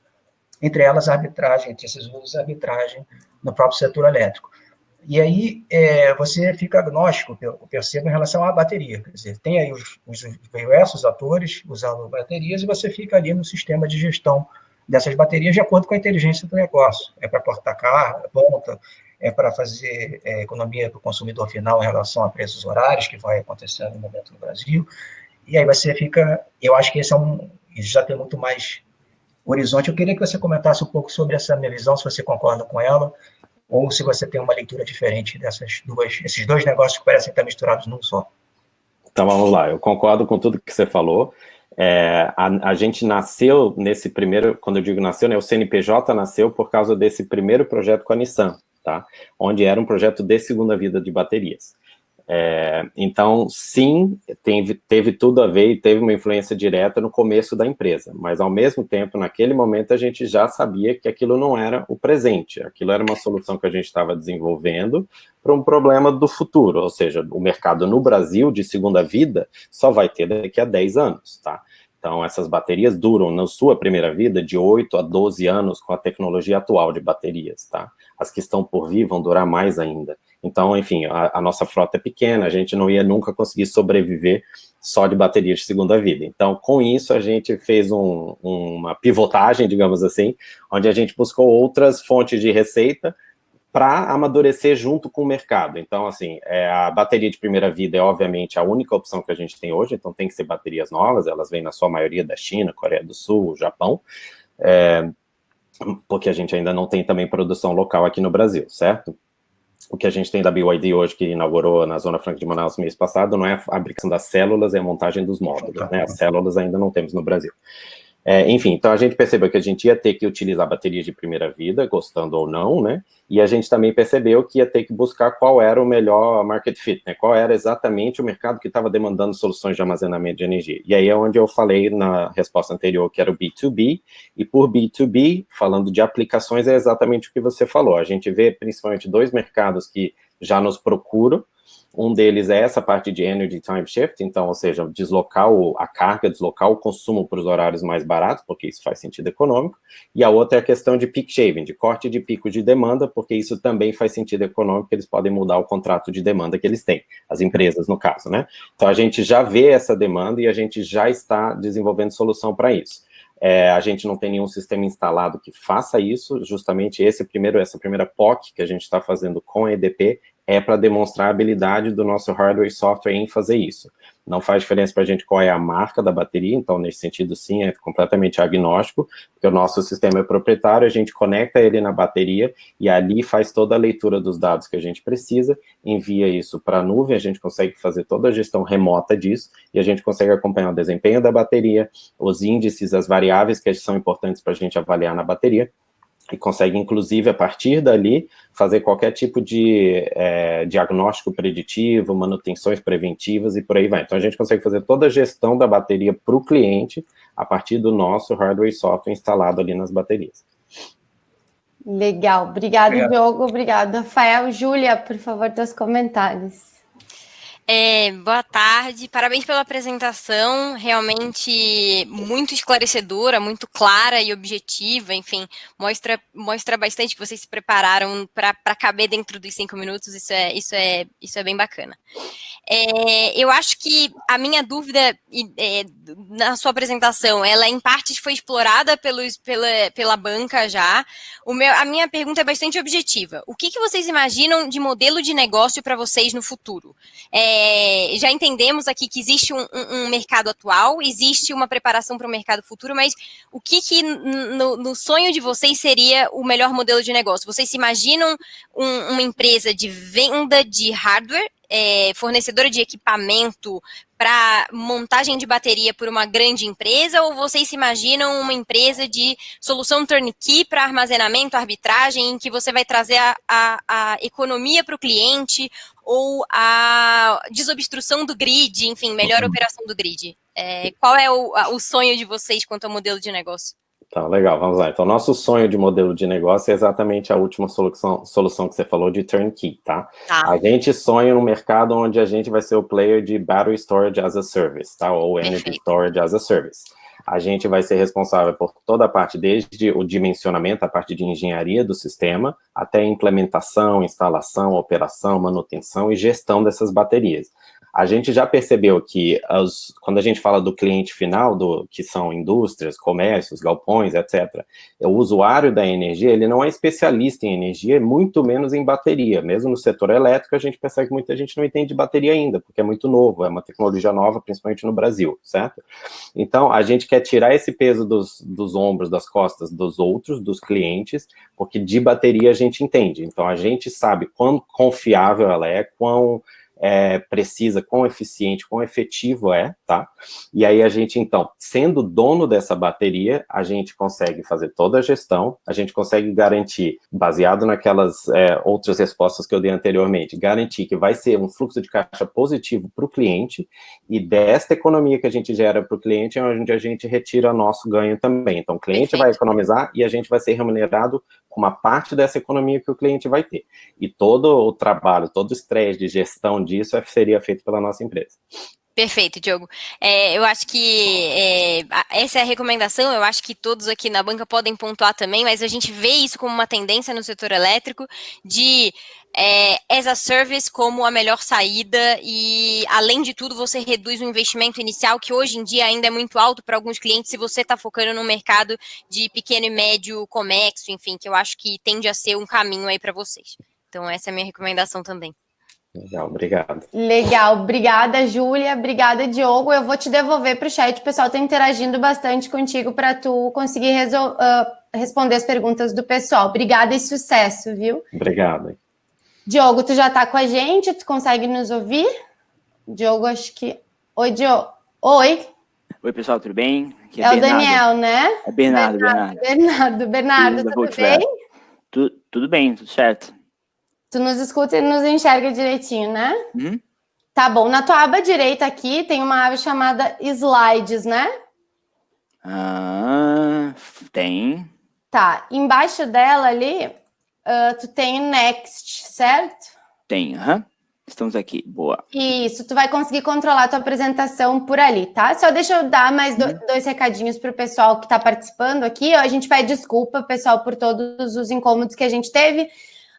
Entre elas, a arbitragem, entre esses usos, a arbitragem no próprio setor elétrico. E aí, você fica agnóstico, eu percebo, em relação à bateria. Quer dizer, tem aí os diversos atores usando baterias, e você fica ali no sistema de gestão dessas baterias de acordo com a inteligência do negócio. É para cortar carga, ponta, é para fazer economia para o consumidor final em relação a preços horários, que vai acontecer no momento no Brasil. E aí você fica... Eu acho que esse já tem muito mais horizonte. Eu queria que você comentasse um pouco sobre essa minha visão, se você concorda com ela, ou se você tem uma leitura diferente esses dois negócios que parecem estar misturados num só. Então, vamos lá. Eu concordo com tudo que você falou. A gente nasceu nesse primeiro, quando eu digo nasceu, né, o CNPJ nasceu por causa desse primeiro projeto com a Nissan, tá? Onde era um projeto de segunda vida de baterias. Então, sim, teve tudo a ver e teve uma influência direta no começo da empresa, mas ao mesmo tempo, naquele momento, a gente já sabia que aquilo não era o presente, aquilo era uma solução que a gente estava desenvolvendo para um problema do futuro, ou seja, o mercado no Brasil de segunda vida só vai ter daqui a 10 anos, tá? Então, essas baterias duram, na sua primeira vida, de 8 a 12 anos com a tecnologia atual de baterias, tá? As que estão por vir vão durar mais ainda. Então, enfim, a nossa frota é pequena, a gente não ia nunca conseguir sobreviver só de baterias de segunda vida. Então, com isso, a gente fez uma pivotagem, digamos assim, onde a gente buscou outras fontes de receita para amadurecer junto com o mercado. Então, assim, a bateria de primeira vida é, obviamente, a única opção que a gente tem hoje, então tem que ser baterias novas, elas vêm na sua maioria da China, Coreia do Sul, Japão, porque a gente ainda não tem também produção local aqui no Brasil, certo? O que a gente tem da BYD hoje, que inaugurou na Zona Franca de Manaus mês passado, não é a fabricação das células, é a montagem dos módulos, né? As células ainda não temos no Brasil. Enfim, então a gente percebeu que a gente ia ter que utilizar baterias de primeira vida, gostando ou não, né? E a gente também percebeu que ia ter que buscar qual era o melhor market fit, né? Qual era exatamente o mercado que estava demandando soluções de armazenamento de energia. E aí é onde eu falei na resposta anterior que era o B2B, e por B2B, falando de aplicações, é exatamente o que você falou. A gente vê principalmente 2 mercados que já nos procuram. Um deles é essa parte de Energy Time Shift, então, ou seja, deslocar a carga, deslocar o consumo para os horários mais baratos, porque isso faz sentido econômico, e a outra é a questão de peak shaving, de corte de pico de demanda, porque isso também faz sentido econômico, eles podem mudar o contrato de demanda que eles têm, as empresas, no caso, né? Então, a gente já vê essa demanda e a gente já está desenvolvendo solução para isso. A gente não tem nenhum sistema instalado que faça isso, justamente essa primeira POC que a gente está fazendo com a EDP é para demonstrar a habilidade do nosso hardware e software em fazer isso. Não faz diferença para a gente qual é a marca da bateria, então nesse sentido sim, é completamente agnóstico, porque o nosso sistema é proprietário, a gente conecta ele na bateria e ali faz toda a leitura dos dados que a gente precisa, envia isso para a nuvem, a gente consegue fazer toda a gestão remota disso e a gente consegue acompanhar o desempenho da bateria, os índices, as variáveis que são importantes para a gente avaliar na bateria, e consegue, inclusive, a partir dali, fazer qualquer tipo de diagnóstico preditivo, manutenções preventivas e por aí vai. Então, a gente consegue fazer toda a gestão da bateria para o cliente a partir do nosso hardware e software instalado ali nas baterias. Legal. Obrigado, Diogo. Obrigado, Rafael. Júlia, por favor, teus comentários. Boa tarde, parabéns pela apresentação, realmente muito esclarecedora, muito clara e objetiva, enfim, mostra bastante que vocês se prepararam para caber dentro dos 5 minutos, isso é bem bacana. Eu acho que a minha dúvida na sua apresentação, ela em parte foi explorada pela banca já. A minha pergunta é bastante objetiva. O que vocês imaginam de modelo de negócio para vocês no futuro? Já entendemos aqui que existe um mercado atual, existe uma preparação para o mercado futuro, mas o que no sonho de vocês seria o melhor modelo de negócio? Vocês se imaginam uma empresa de venda de hardware, fornecedora de equipamento para montagem de bateria por uma grande empresa, ou vocês se imaginam uma empresa de solução turnkey para armazenamento, arbitragem, em que você vai trazer a economia para o cliente, ou a desobstrução do grid, enfim, melhor operação do grid? Qual é o sonho de vocês quanto ao modelo de negócio? Tá, legal, vamos lá. Então, nosso sonho de modelo de negócio é exatamente a última solução que você falou de turnkey, tá? A gente sonha num mercado onde a gente vai ser o player de Battery Storage as a Service, tá? Ou Energy Storage as a Service. A gente vai ser responsável por toda a parte, desde o dimensionamento, a parte de engenharia do sistema, até a implementação, instalação, operação, manutenção e gestão dessas baterias. A gente já percebeu que quando a gente fala do cliente final, que são indústrias, comércios, galpões, etc., o usuário da energia, ele não é especialista em energia, muito menos em bateria. Mesmo no setor elétrico, a gente percebe que muita gente não entende de bateria ainda, porque é muito novo, é uma tecnologia nova, principalmente no Brasil, certo? Então, a gente quer tirar esse peso dos ombros, das costas dos outros, dos clientes, porque de bateria a gente entende. Então, a gente sabe quão confiável ela é, quão precisa, quão eficiente, quão efetivo é, tá? E aí a gente, então, sendo dono dessa bateria, a gente consegue fazer toda a gestão, a gente consegue garantir, baseado naquelas outras respostas que eu dei anteriormente, garantir que vai ser um fluxo de caixa positivo para o cliente, e desta economia que a gente gera para o cliente é onde a gente retira nosso ganho também. Então, o cliente vai economizar e a gente vai ser remunerado com uma parte dessa economia que o cliente vai ter. E todo o trabalho, todo o estresse de gestão disso seria feito pela nossa empresa. Perfeito, Diogo. Eu acho que essa é a recomendação, eu acho que todos aqui na banca podem pontuar também, mas a gente vê isso como uma tendência no setor elétrico de as a service como a melhor saída e, além de tudo, você reduz o investimento inicial, que hoje em dia ainda é muito alto para alguns clientes, se você está focando no mercado de pequeno e médio comércio, enfim, que eu acho que tende a ser um caminho aí para vocês. Então, essa é a minha recomendação também. Legal, obrigado. Legal, obrigada, Júlia, obrigada, Diogo. Eu vou te devolver para o chat, o pessoal está interagindo bastante contigo para tu conseguir responder as perguntas do pessoal. Obrigada e sucesso, viu? Obrigado. Diogo, tu já está com a gente? Tu consegue nos ouvir? Diogo, acho que... Oi, Diogo. Oi. Oi, pessoal, tudo bem? Aqui é o Daniel, né? É Bernardo. Bernardo, tudo bem? Tudo bem, tudo certo. Tu nos escuta e nos enxerga direitinho, né? Uhum. Tá bom. Na tua aba direita aqui tem uma aba chamada Slides, né? Tem. Tá. Embaixo dela ali, tu tem Next, certo? Tem, Estamos aqui, boa. Isso, tu vai conseguir controlar a tua apresentação por ali, tá? Só deixa eu dar mais dois recadinhos para o pessoal que está participando aqui. A gente pede desculpa, pessoal, por todos os incômodos que a gente teve.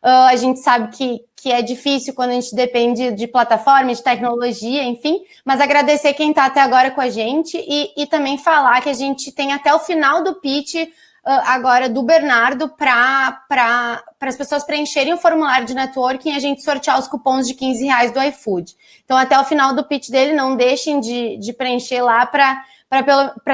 A gente sabe que é difícil quando a gente depende de plataforma, de tecnologia, enfim, mas agradecer quem está até agora com a gente e também falar que a gente tem até o final do pitch agora do Bernardo para as pessoas preencherem o formulário de networking e a gente sortear os cupons de R$15 do iFood. Então, até o final do pitch dele, não deixem de preencher lá para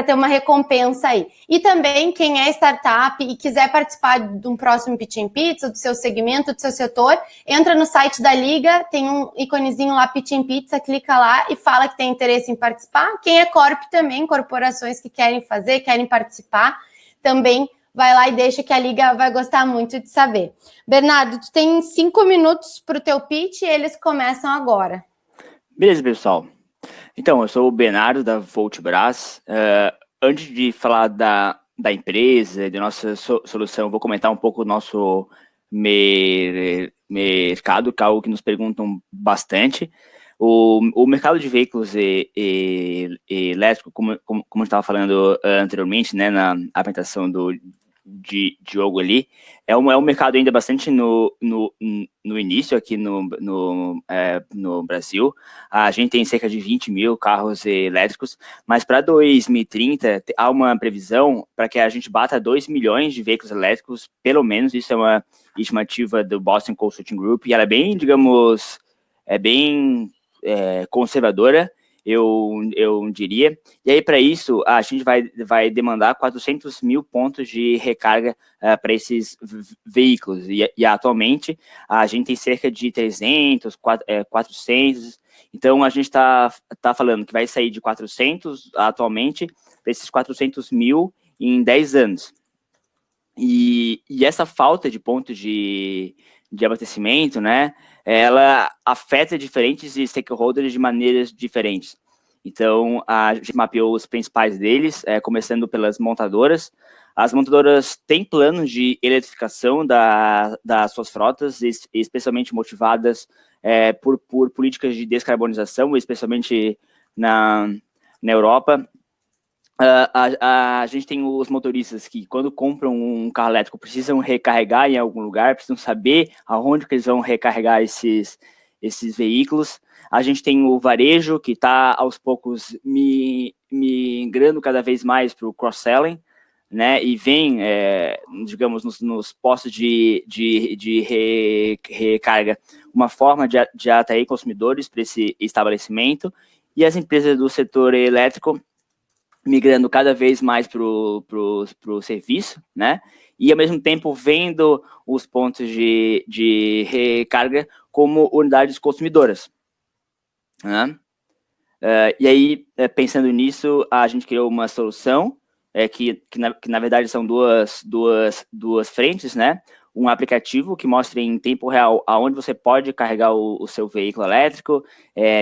ter uma recompensa aí. E também, quem é startup e quiser participar de um próximo Pitch in Pizza, do seu segmento, do seu setor, entra no site da Liga, tem um iconezinho lá, Pitch in Pizza, clica lá e fala que tem interesse em participar. Quem é corp também, corporações que querem fazer, querem participar, também vai lá e deixa que a Liga vai gostar muito de saber. Bernardo, tu tem 5 minutos para o teu pitch e eles começam agora. Beleza, pessoal. Então, eu sou o Bernardo, da Voltbras. Antes de falar da empresa, da nossa solução, eu vou comentar um pouco do nosso mercado, que é algo que nos perguntam bastante. O mercado de veículos elétricos, como eu estava falando anteriormente, né, na apresentação de Diogo ali, é um mercado ainda bastante no início aqui no Brasil. A gente tem cerca de 20 mil carros elétricos, mas para 2030 há uma previsão para que a gente bata 2 milhões de veículos elétricos, pelo menos. Isso é uma estimativa do Boston Consulting Group, e ela é bem, digamos, conservadora, eu diria. E aí, para isso, a gente vai demandar 400 mil pontos de recarga para esses veículos. E atualmente, a gente tem cerca de 300, 400. Então, a gente está falando que vai sair de 400 atualmente para esses 400 mil em 10 anos. E essa falta de pontos de abastecimento, né, ela afeta diferentes stakeholders de maneiras diferentes. Então, a gente mapeou os principais deles, começando pelas montadoras. As montadoras têm planos de eletrificação das suas frotas, especialmente motivadas por políticas de descarbonização, especialmente na Europa. A gente tem os motoristas que, quando compram um carro elétrico, precisam recarregar em algum lugar, precisam saber aonde que eles vão recarregar esses veículos. A gente tem o varejo, que está, aos poucos, migrando cada vez mais para o cross-selling, né, e vem, digamos, nos postos de recarga, uma forma de atrair consumidores para esse estabelecimento, e as empresas do setor elétrico migrando cada vez mais para o serviço, né? E, ao mesmo tempo, vendo os pontos de recarga como unidades consumidoras. né? E aí, pensando nisso, a gente criou uma solução que na verdade são duas frentes, né? Um aplicativo que mostra em tempo real aonde você pode carregar o seu veículo elétrico,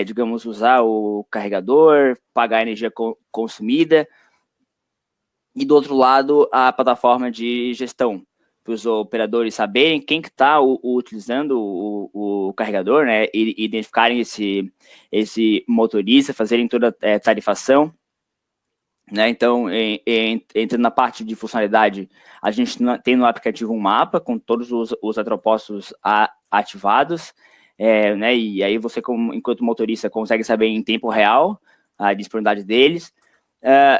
digamos, usar o carregador, pagar a energia consumida, e do outro lado, a plataforma de gestão, para os operadores saberem quem que está utilizando o carregador, né, e identificarem esse motorista, fazerem toda a tarifação, né. Então, entrando na parte de funcionalidade, a gente tem no aplicativo um mapa com todos os atropostos ativados, né, e aí você, enquanto motorista, consegue saber em tempo real a disponibilidade deles.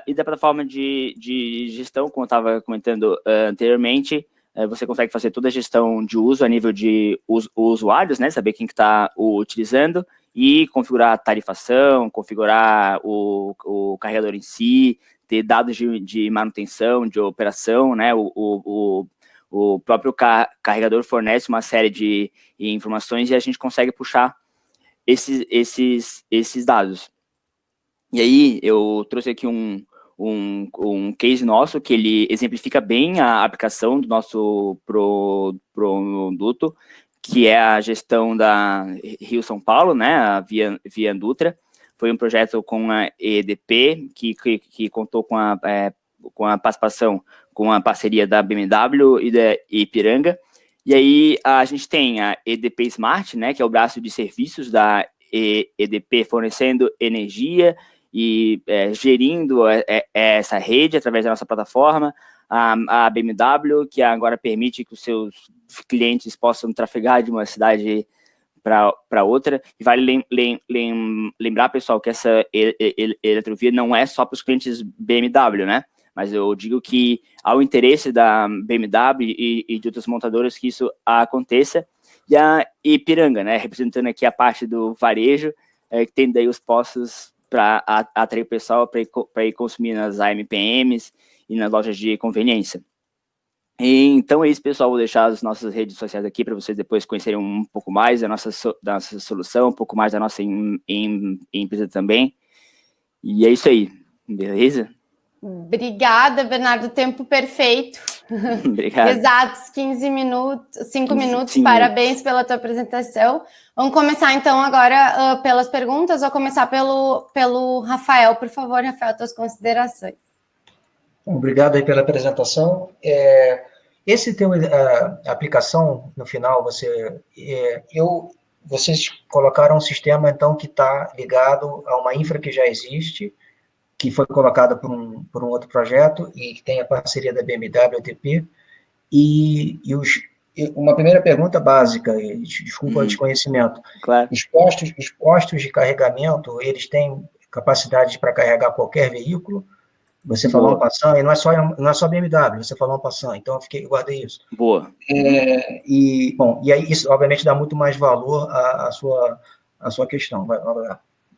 E da plataforma de gestão, como eu estava comentando anteriormente, você consegue fazer toda a gestão de uso a nível de usuários, né, saber quem que está utilizando, e configurar a tarifação, configurar o carregador em si, ter dados de manutenção, de operação, né, o próprio carregador fornece uma série de informações e a gente consegue puxar esses dados. E aí, eu trouxe aqui um case nosso que ele exemplifica bem a aplicação do nosso produto, que é a gestão da Rio-São Paulo, né, a Via Dutra. Foi um projeto com a EDP, que contou com a participação, com a parceria da BMW e da Ipiranga. E aí, a gente tem a EDP Smart, né, que é o braço de serviços da EDP, fornecendo energia e gerindo essa rede através da nossa plataforma. A BMW, que agora permite que os seus clientes possam trafegar de uma cidade para outra. E vale lembrar, pessoal, que essa eletrovia não é só para os clientes BMW, né? Mas eu digo que há o interesse da BMW e de outras montadoras que isso aconteça. E a Ipiranga, né, representando aqui a parte do varejo, que tem daí os postos para atrair o pessoal para ir consumir nas AMPMs e nas lojas de conveniência. Então é isso, pessoal. Vou deixar as nossas redes sociais aqui para vocês depois conhecerem um pouco mais da nossa solução, um pouco mais da nossa empresa também. E é isso aí, beleza? Obrigada, Bernardo. Tempo perfeito. Obrigado. Exatos 5 minutos. Parabéns pela tua apresentação. Vamos começar, então, agora pelas perguntas. Vou começar pelo Rafael. Por favor, Rafael, tuas considerações. Obrigado aí pela apresentação. Esse teu aplicação, no final, vocês colocaram um sistema, então, que está ligado a uma infra que já existe, que foi colocada por um outro projeto e que tem a parceria da BMW, EDP, e uma primeira pergunta básica, desculpa o desconhecimento. Claro. Os postos de carregamento, eles têm capacidade para carregar qualquer veículo? Você falou um passant, e não é só BMW, você falou um passant, então eu guardei isso. Boa. E aí isso, obviamente, dá muito mais valor à sua questão. Vamos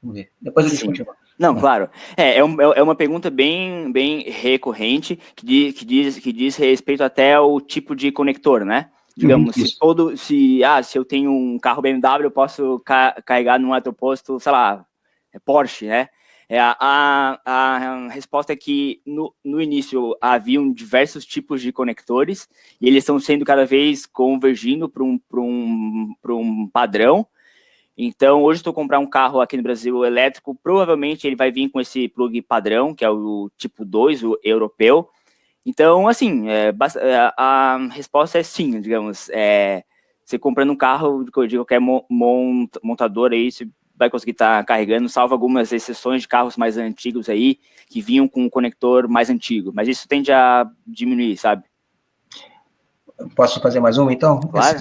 ver. Depois a gente continua. Não, claro. É uma pergunta bem recorrente, que diz respeito até ao tipo de conector, né? Digamos, se eu tenho um carro BMW, eu posso carregar num eletroposto, sei lá, Porsche, né? A resposta é que no início haviam diversos tipos de conectores e eles estão sendo cada vez convergindo para um padrão. Então, hoje, se eu comprar um carro aqui no Brasil elétrico, provavelmente ele vai vir com esse plug padrão, que é o tipo 2, o europeu. Então, assim, a resposta é sim, digamos. Você comprando um carro de qualquer montador aí, você vai conseguir estar carregando, salvo algumas exceções de carros mais antigos aí, que vinham com um conector mais antigo. Mas isso tende a diminuir, sabe? Posso fazer mais uma, então? Claro.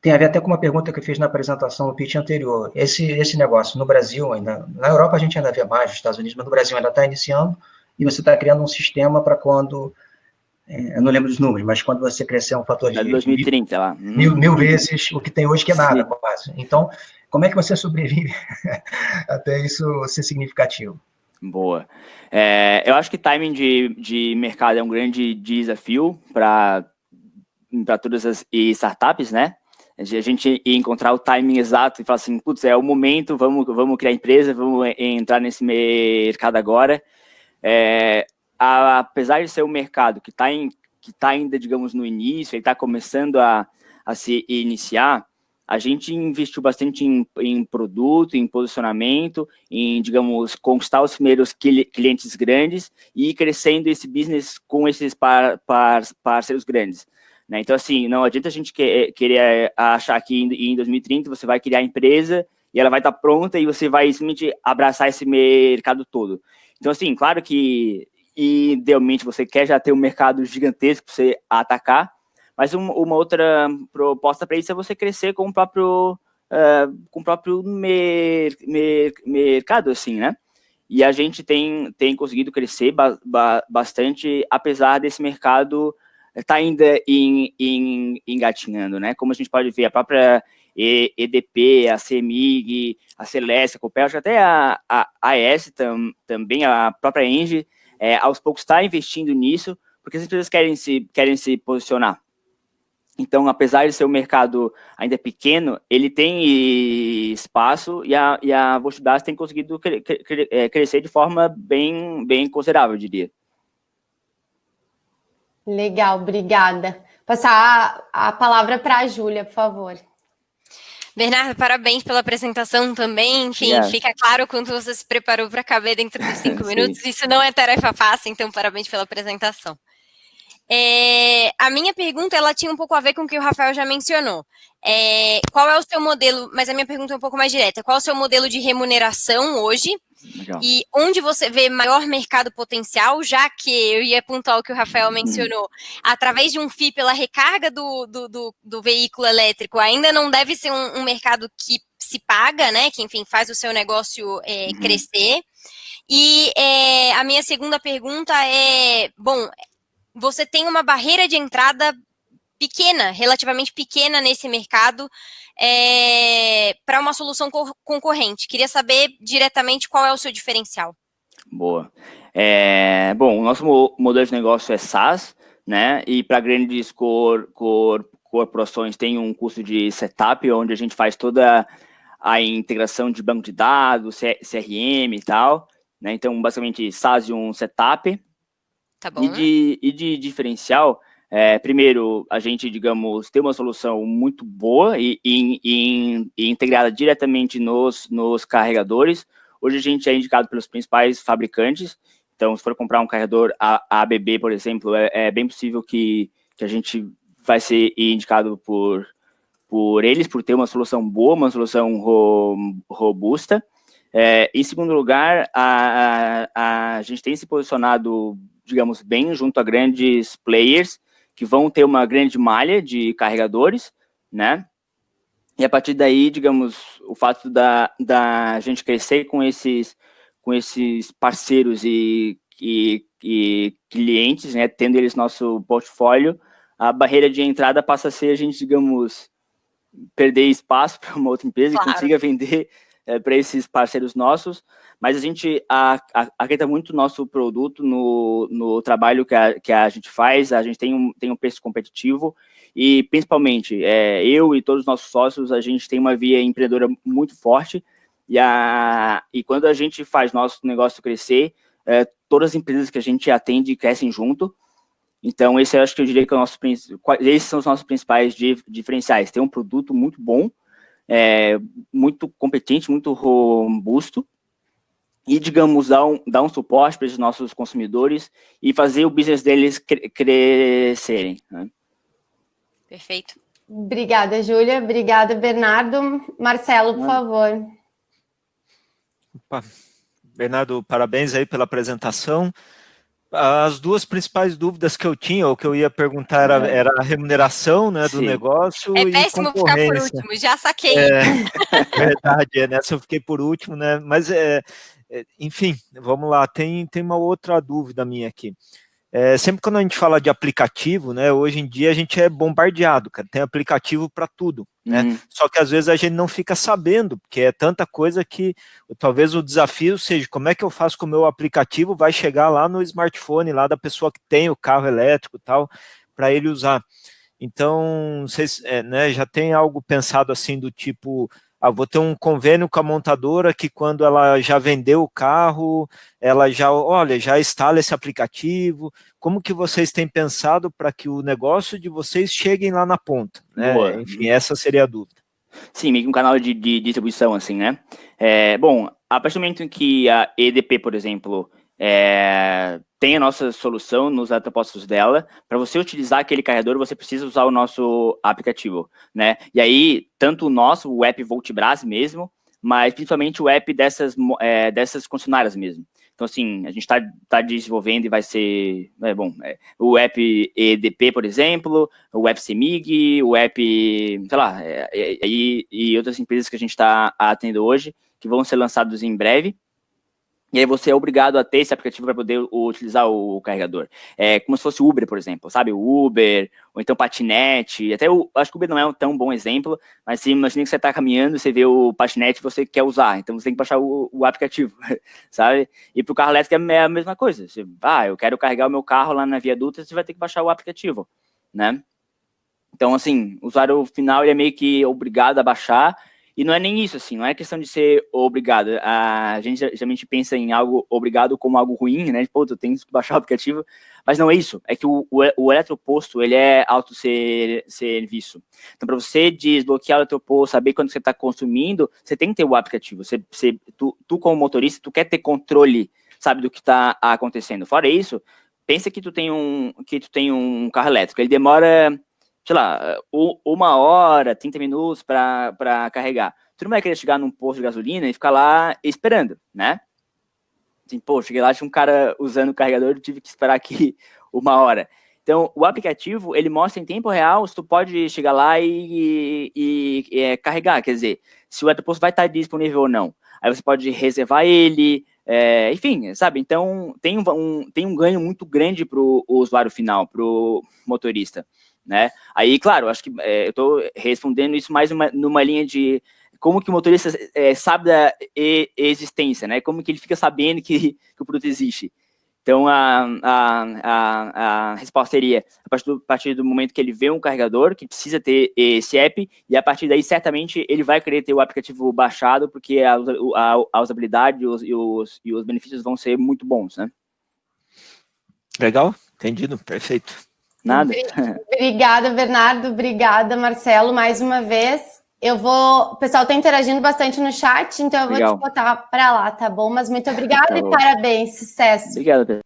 Tem a ver até com uma pergunta que eu fiz na apresentação no pitch anterior. Esse negócio, no Brasil ainda, na Europa a gente ainda vê mais, nos Estados Unidos, mas no Brasil ainda está iniciando, e você está criando um sistema para quando, eu não lembro dos números, mas quando você crescer um fator de 2030 lá. Mil vezes o que tem hoje, que é nada, quase. Então, como é que você sobrevive até isso ser significativo? Boa. Eu acho que timing de mercado é um grande desafio para todas as startups, né? a gente ia encontrar o timing exato e falar assim, putz, é o momento, vamos criar empresa, vamos entrar nesse mercado agora. Apesar de ser um mercado que está ainda, digamos, no início, ele está começando a se iniciar, a gente investiu bastante em produto, em posicionamento, em, digamos, conquistar os primeiros clientes grandes e ir crescendo esse business com esses parceiros grandes. Né? Então, assim, não adianta a gente querer achar que em 2030 você vai criar a empresa e ela vai estar pronta e você vai simplesmente abraçar esse mercado todo. Então, assim, claro que, idealmente, você quer já ter um mercado gigantesco para você atacar, mas uma outra proposta para isso é você crescer com o próprio mercado, assim, né? E a gente tem conseguido crescer bastante, apesar desse mercado está ainda engatinhando, né? Como a gente pode ver, a própria EDP, a CEMIG, a Celeste, a Copel, até a AES também, a própria Engie, aos poucos está investindo nisso, porque as empresas querem se posicionar. Então, apesar de ser um mercado ainda pequeno, ele tem espaço e a Votorantim tem conseguido crescer de forma bem considerável, eu diria. Legal, obrigada. Passar a palavra para a Júlia, por favor. Bernardo, parabéns pela apresentação também. Enfim, fica claro quanto você se preparou para caber dentro dos 5 minutos. Isso não é tarefa fácil, então parabéns pela apresentação. A minha pergunta, ela tinha um pouco a ver com o que o Rafael já mencionou. Qual é o seu modelo, mas a minha pergunta é um pouco mais direta. Qual é o seu modelo de remuneração hoje? Legal. E onde você vê maior mercado potencial, já que eu ia apontar o que o Rafael mencionou, através de um FII pela recarga do veículo elétrico, ainda não deve ser um mercado que se paga, né? Que, enfim, faz o seu negócio crescer. E a minha segunda pergunta é, bom, você tem uma barreira de entrada pequena, relativamente pequena nesse mercado, para uma solução concorrente. Queria saber diretamente qual é o seu diferencial. Boa. Bom, o nosso modelo de negócio é SaaS, né? E para grandes corporações tem um custo de setup, onde a gente faz toda a integração de banco de dados, CRM e tal, né? Então, basicamente, SaaS e um setup. Tá bom. E de diferencial, primeiro, a gente, digamos, tem uma solução muito boa e integrada diretamente nos carregadores. Hoje a gente é indicado pelos principais fabricantes. Então, se for comprar um carregador ABB, por exemplo, é bem possível que a gente vai ser indicado por eles, por ter uma solução boa, uma solução robusta. Em segundo lugar, a gente tem se posicionado, digamos, bem junto a grandes players que vão ter uma grande malha de carregadores, né? E a partir daí, digamos, o fato da gente crescer com esses parceiros e clientes, né, tendo eles nosso portfólio, a barreira de entrada passa a ser a gente, digamos, perder espaço para uma outra empresa, claro, e consiga vender para esses parceiros nossos, mas a gente acredita muito no nosso produto, no trabalho que a gente faz. A gente tem um preço competitivo e, principalmente, eu e todos os nossos sócios, a gente tem uma via empreendedora muito forte e quando a gente faz nosso negócio crescer, todas as empresas que a gente atende crescem junto. Então, esse eu acho que eu diria que esses são os nossos principais diferenciais. Tem um produto muito bom, muito competente, muito robusto, e, digamos, dar um suporte para esses nossos consumidores e fazer o business deles crescerem, né? Perfeito. Obrigada, Júlia. Obrigada, Bernardo. Marcelo, por favor. Opa. Bernardo, parabéns aí pela apresentação. As duas principais dúvidas que eu tinha, ou que eu ia perguntar, era a remuneração, né, do negócio e péssimo ficar por último, já saquei. Verdade, nessa eu fiquei por último, né? Mas, enfim, vamos lá, tem uma outra dúvida minha aqui. Sempre quando a gente fala de aplicativo, né, hoje em dia a gente é bombardeado, cara, tem aplicativo para tudo, né? Só que às vezes a gente não fica sabendo, porque é tanta coisa que talvez o desafio seja como é que eu faço com o meu aplicativo vai chegar lá no smartphone, lá da pessoa que tem o carro elétrico e tal, para ele usar. Então, vocês né, já tem algo pensado assim do tipo, vou ter um convênio com a montadora que quando ela já vendeu o carro, ela já, olha, já instala esse aplicativo. Como que vocês têm pensado para que o negócio de vocês cheguem lá na ponta? Né? Enfim, essa seria a dúvida. Sim, meio que um canal de distribuição, assim, né? Bom, a partir do momento em que a EDP, por exemplo, tem a nossa solução nos antepostos dela, para você utilizar aquele carregador, você precisa usar o nosso aplicativo, né? E aí, tanto o nosso, o app Voltbras mesmo, mas principalmente o app dessas concessionárias mesmo. Então, assim, a gente está desenvolvendo e vai ser, o app EDP, por exemplo, o app CEMIG, o app, sei lá, e outras empresas que a gente está atendendo hoje, que vão ser lançados em breve. E aí você é obrigado a ter esse aplicativo para poder utilizar o carregador. Como se fosse o Uber, por exemplo, sabe? O Uber, ou então patinete. Acho que o Uber não é um tão bom exemplo, mas se imagina que você está caminhando, você vê o patinete e você quer usar. Então você tem que baixar o aplicativo, sabe? E para o carro elétrico é a mesma coisa. Você, eu quero carregar o meu carro lá na Via Dutra, você vai ter que baixar o aplicativo, né? Então, assim, o usuário final ele é meio que obrigado a baixar. E não é nem isso, assim, não é questão de ser obrigado. A gente geralmente pensa em algo obrigado como algo ruim, né? Pô, tu tem que baixar o aplicativo. Mas não é isso. É que o eletroposto, ele é autosserviço. Então, para você desbloquear o eletroposto, saber quando você está consumindo, você tem que ter o aplicativo. Tu como motorista, tu quer ter controle, sabe, do que está acontecendo. Fora isso, pensa que tu tem um carro elétrico. Ele demora, sei lá, 1 hora, 30 minutos para carregar. Tu não vai querer chegar num posto de gasolina e ficar lá esperando, né? Assim, pô, cheguei lá, tinha um cara usando o carregador, tive que esperar aqui 1 hora. Então, o aplicativo, ele mostra em tempo real se tu pode chegar lá e carregar, quer dizer, se o eletroposto vai estar disponível ou não. Aí você pode reservar ele, enfim, sabe? Então, tem um ganho muito grande para o usuário final, para o motorista, né? Aí, claro, acho que eu estou respondendo isso mais numa linha de como que o motorista sabe da existência, né? Como que ele fica sabendo que o produto existe. Então, a resposta seria, a partir do momento que ele vê um carregador, que precisa ter esse app, e a partir daí, certamente, ele vai querer ter o aplicativo baixado, porque a usabilidade e os benefícios vão ser muito bons, né? Legal, entendido, perfeito. Nada. Obrigada, Bernardo. Obrigada, Marcelo, mais uma vez. O pessoal está interagindo bastante no chat, então eu vou te botar para lá, tá bom? Mas muito obrigada e parabéns, sucesso. Obrigado, Pedro.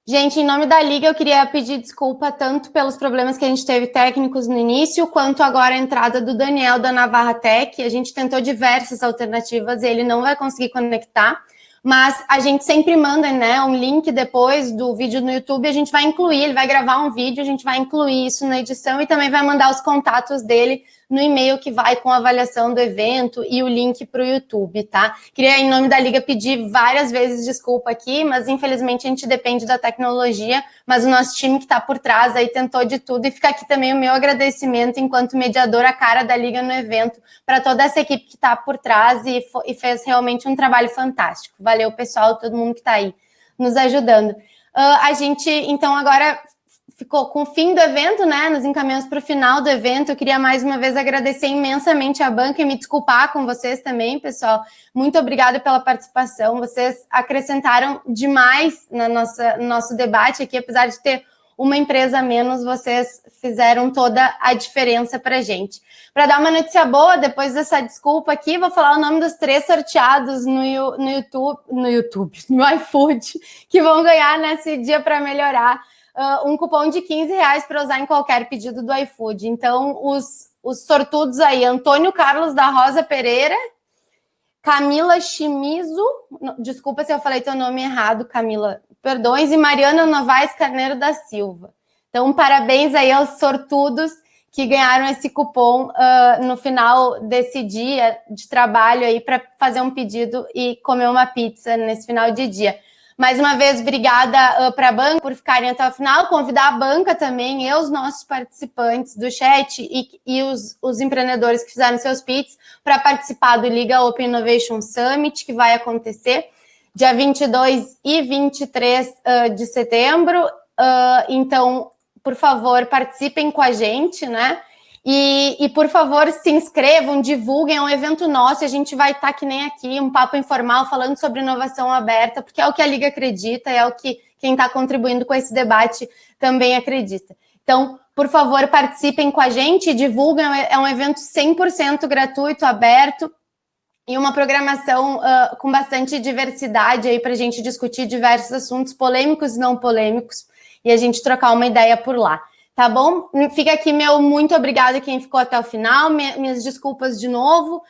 Gente, em nome da Liga, eu queria pedir desculpa tanto pelos problemas que a gente teve técnicos no início, quanto agora a entrada do Daniel da Navarra Tech. A gente tentou diversas alternativas e ele não vai conseguir conectar. Mas a gente sempre manda, né, um link depois do vídeo no YouTube, a gente vai incluir, ele vai gravar um vídeo, a gente vai incluir isso na edição e também vai mandar os contatos dele no e-mail que vai com a avaliação do evento e o link para o YouTube, tá? Queria, em nome da Liga, pedir várias vezes desculpa aqui, mas infelizmente a gente depende da tecnologia, mas o nosso time que está por trás aí tentou de tudo e fica aqui também o meu agradecimento enquanto mediadora, a cara da Liga no evento, para toda essa equipe que está por trás e fez realmente um trabalho fantástico. Valeu, pessoal, todo mundo que está aí nos ajudando. A gente, então, agora ficou com o fim do evento, né? Nos encaminhamos para o final do evento. Eu queria mais uma vez agradecer imensamente a banca e me desculpar com vocês também, pessoal. Muito obrigada pela participação. Vocês acrescentaram demais no nosso debate aqui, apesar de ter uma empresa a menos, vocês fizeram toda a diferença para a gente. Para dar uma notícia boa, depois dessa desculpa aqui, vou falar o nome dos 3 sorteados no iFood, que vão ganhar nesse dia para melhorar um cupom de R$15 para usar em qualquer pedido do iFood. Então, os sortudos aí, Antônio Carlos da Rosa Pereira, Camila Chimizo, desculpa se eu falei teu nome errado, Camila, perdões, e Mariana Novaes Carneiro da Silva. Então, parabéns aí aos sortudos que ganharam esse cupom no final desse dia de trabalho aí para fazer um pedido e comer uma pizza nesse final de dia. Mais uma vez, obrigada para a banca por ficarem até o final. Convidar a banca também e os nossos participantes do chat e os empreendedores que fizeram seus pits para participar do Liga Open Innovation Summit, que vai acontecer dia 22 e 23 de setembro. Então, por favor, participem com a gente, né? E, por favor, se inscrevam, divulguem, é um evento nosso, a gente vai estar que nem aqui, um papo informal, falando sobre inovação aberta, porque é o que a Liga acredita, é o que quem está contribuindo com esse debate também acredita. Então, por favor, participem com a gente, divulguem, é um evento 100% gratuito, aberto, e uma programação com bastante diversidade aí para a gente discutir diversos assuntos polêmicos e não polêmicos, e a gente trocar uma ideia por lá. Tá bom? Fica aqui meu muito obrigada quem ficou até o final, minhas desculpas de novo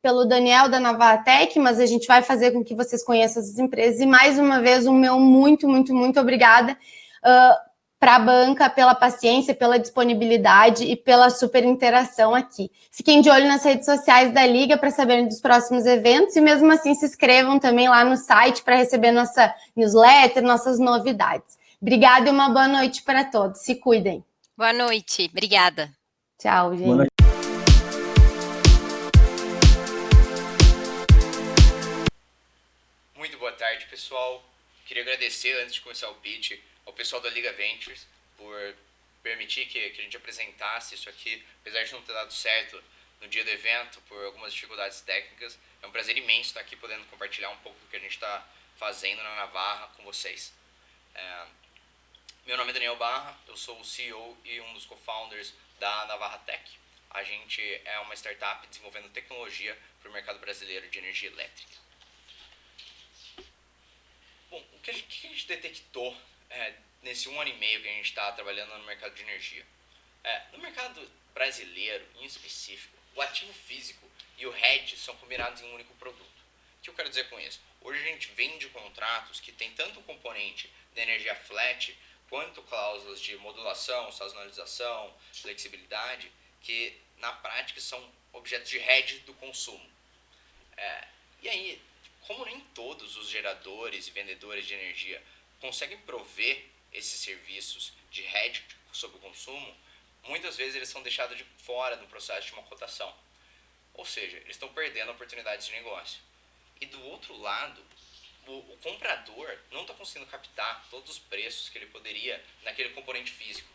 pelo Daniel da Navarratec, mas a gente vai fazer com que vocês conheçam as empresas, e mais uma vez o meu muito, muito, muito obrigada para a banca pela paciência, pela disponibilidade e pela super interação aqui. Fiquem de olho nas redes sociais da Liga para saberem dos próximos eventos, e mesmo assim se inscrevam também lá no site para receber nossa newsletter, nossas novidades. Obrigada e uma boa noite para todos. Se cuidem. Boa noite. Obrigada. Tchau, gente. Boa noite. Muito boa tarde, pessoal. Queria agradecer, antes de começar o pitch, ao pessoal da Liga Ventures por permitir que a gente apresentasse isso aqui, apesar de não ter dado certo no dia do evento, por algumas dificuldades técnicas. É um prazer imenso estar aqui podendo compartilhar um pouco do que a gente está fazendo na Navarra com vocês. Meu nome é Daniel Barra, eu sou o CEO e um dos co-founders da Navarratec. A gente é uma startup desenvolvendo tecnologia para o mercado brasileiro de energia elétrica. Bom, o que a gente detectou nesse 1 ano e meio que a gente está trabalhando no mercado de energia? No mercado brasileiro, em específico, o ativo físico e o hedge são combinados em um único produto. O que eu quero dizer com isso? Hoje a gente vende contratos que tem tanto o componente de energia flat quanto cláusulas de modulação, sazonalização, flexibilidade, que na prática são objetos de hedge do consumo. E aí, como nem todos os geradores e vendedores de energia conseguem prover esses serviços de hedge sobre o consumo, muitas vezes eles são deixados de fora do processo de uma cotação. Ou seja, eles estão perdendo oportunidades de negócio. E do outro lado, o comprador não está conseguindo captar todos os preços que ele poderia naquele componente físico.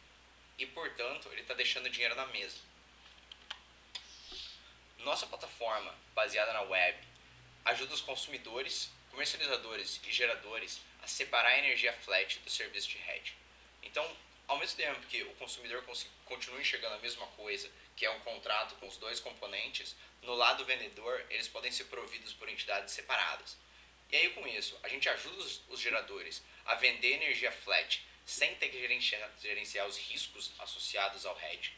E, portanto, ele está deixando dinheiro na mesa. Nossa plataforma, baseada na web, ajuda os consumidores, comercializadores e geradores a separar a energia flat do serviço de hedge. Então, ao mesmo tempo que o consumidor continua enxergando a mesma coisa, que é um contrato com os dois componentes, no lado vendedor, eles podem ser providos por entidades separadas. E aí, com isso, a gente ajuda os geradores a vender energia flat sem ter que gerenciar os riscos associados ao hedge.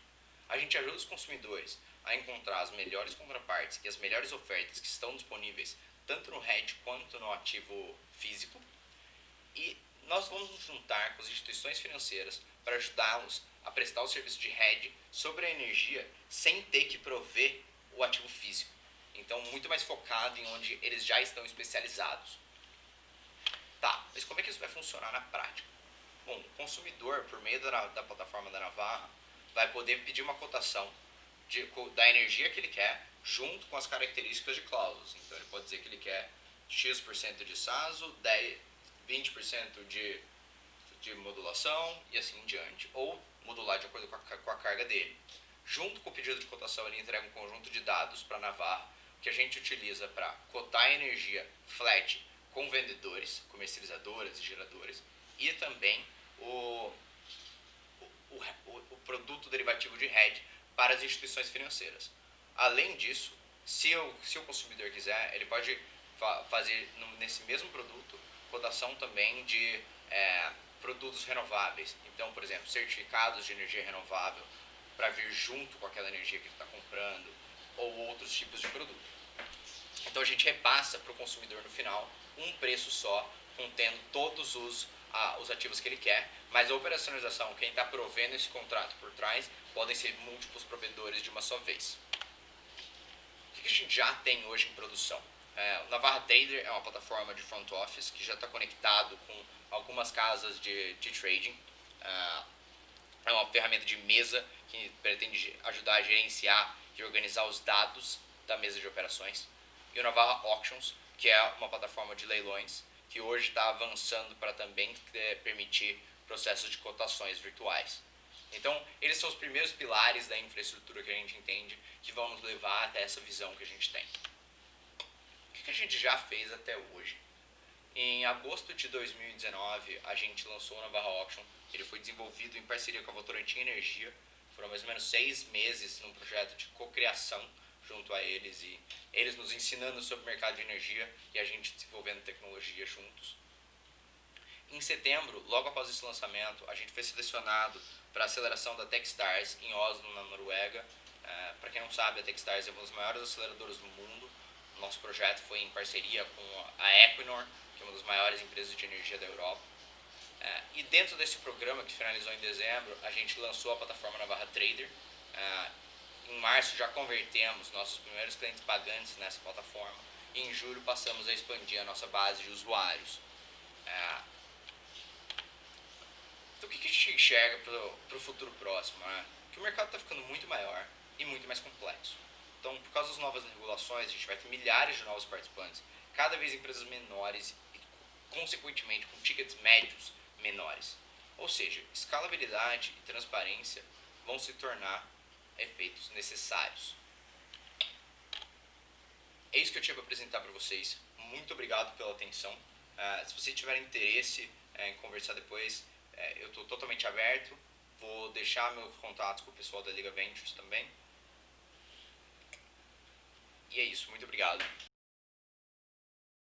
A gente ajuda os consumidores a encontrar as melhores contrapartes e as melhores ofertas que estão disponíveis tanto no hedge quanto no ativo físico. E nós vamos nos juntar com as instituições financeiras para ajudá-los a prestar o serviço de hedge sobre a energia sem ter que prover o ativo físico. Então, muito mais focado em onde eles já estão especializados. Tá, mas como é que isso vai funcionar na prática? Bom, o consumidor, por meio da plataforma da Navarra, vai poder pedir uma cotação da energia que ele quer, junto com as características de cláusulas. Então, ele pode dizer que ele quer X% de SASO, 20% de modulação e assim em diante. Ou modular de acordo com a carga dele. Junto com o pedido de cotação, ele entrega um conjunto de dados para a Navarra, que a gente utiliza para cotar a energia flat com vendedores, comercializadoras e geradores, e também o produto derivativo de hedge para as instituições financeiras. Além disso, se o consumidor quiser, ele pode fazer nesse mesmo produto cotação também de produtos renováveis. Então, por exemplo, certificados de energia renovável para vir junto com aquela energia que ele está comprando, ou outros tipos de produto. Então a gente repassa para o consumidor no final um preço só, contendo todos os ativos que ele quer, mas a operacionalização, quem está provendo esse contrato por trás, podem ser múltiplos provedores de uma só vez. O que a gente já tem hoje em produção? O Navarra Trader é uma plataforma de front office que já está conectado com algumas casas de trading. É uma ferramenta de mesa que pretende ajudar a gerenciar e organizar os dados da mesa de operações. E o Navarra Auctions, que é uma plataforma de leilões, que hoje está avançando para também permitir processos de cotações virtuais. Então, eles são os primeiros pilares da infraestrutura que a gente entende que vão nos levar até essa visão que a gente tem. O que a gente já fez até hoje? Em agosto de 2019, a gente lançou o Navarra Auction. Ele foi desenvolvido em parceria com a Votorantim Energia. Foram mais ou menos 6 meses num projeto de cocriação junto a eles, e eles nos ensinando sobre o mercado de energia e a gente desenvolvendo tecnologia juntos. Em setembro, logo após esse lançamento, a gente foi selecionado para a aceleração da Techstars em Oslo, na Noruega. Para quem não sabe, a Techstars é uma das maiores aceleradoras do mundo. Nosso projeto foi em parceria com a Equinor, que é uma das maiores empresas de energia da Europa. E dentro desse programa, que finalizou em dezembro, a gente lançou a plataforma Navarra Trader. Em março já convertemos nossos primeiros clientes pagantes nessa plataforma. E em julho passamos a expandir a nossa base de usuários. Então o que a gente enxerga para o futuro próximo? Que o mercado está ficando muito maior e muito mais complexo. Então, por causa das novas regulações, a gente vai ter milhares de novos participantes, cada vez empresas menores e, consequentemente, com tickets médios menores. Ou seja, escalabilidade e transparência vão se tornar efeitos necessários. É isso que eu tinha para apresentar para vocês. Muito obrigado pela atenção. Se vocês tiverem interesse em conversar depois, eu estou totalmente aberto. Vou deixar meus contatos com o pessoal da Liga Ventures também. E é isso. Muito obrigado.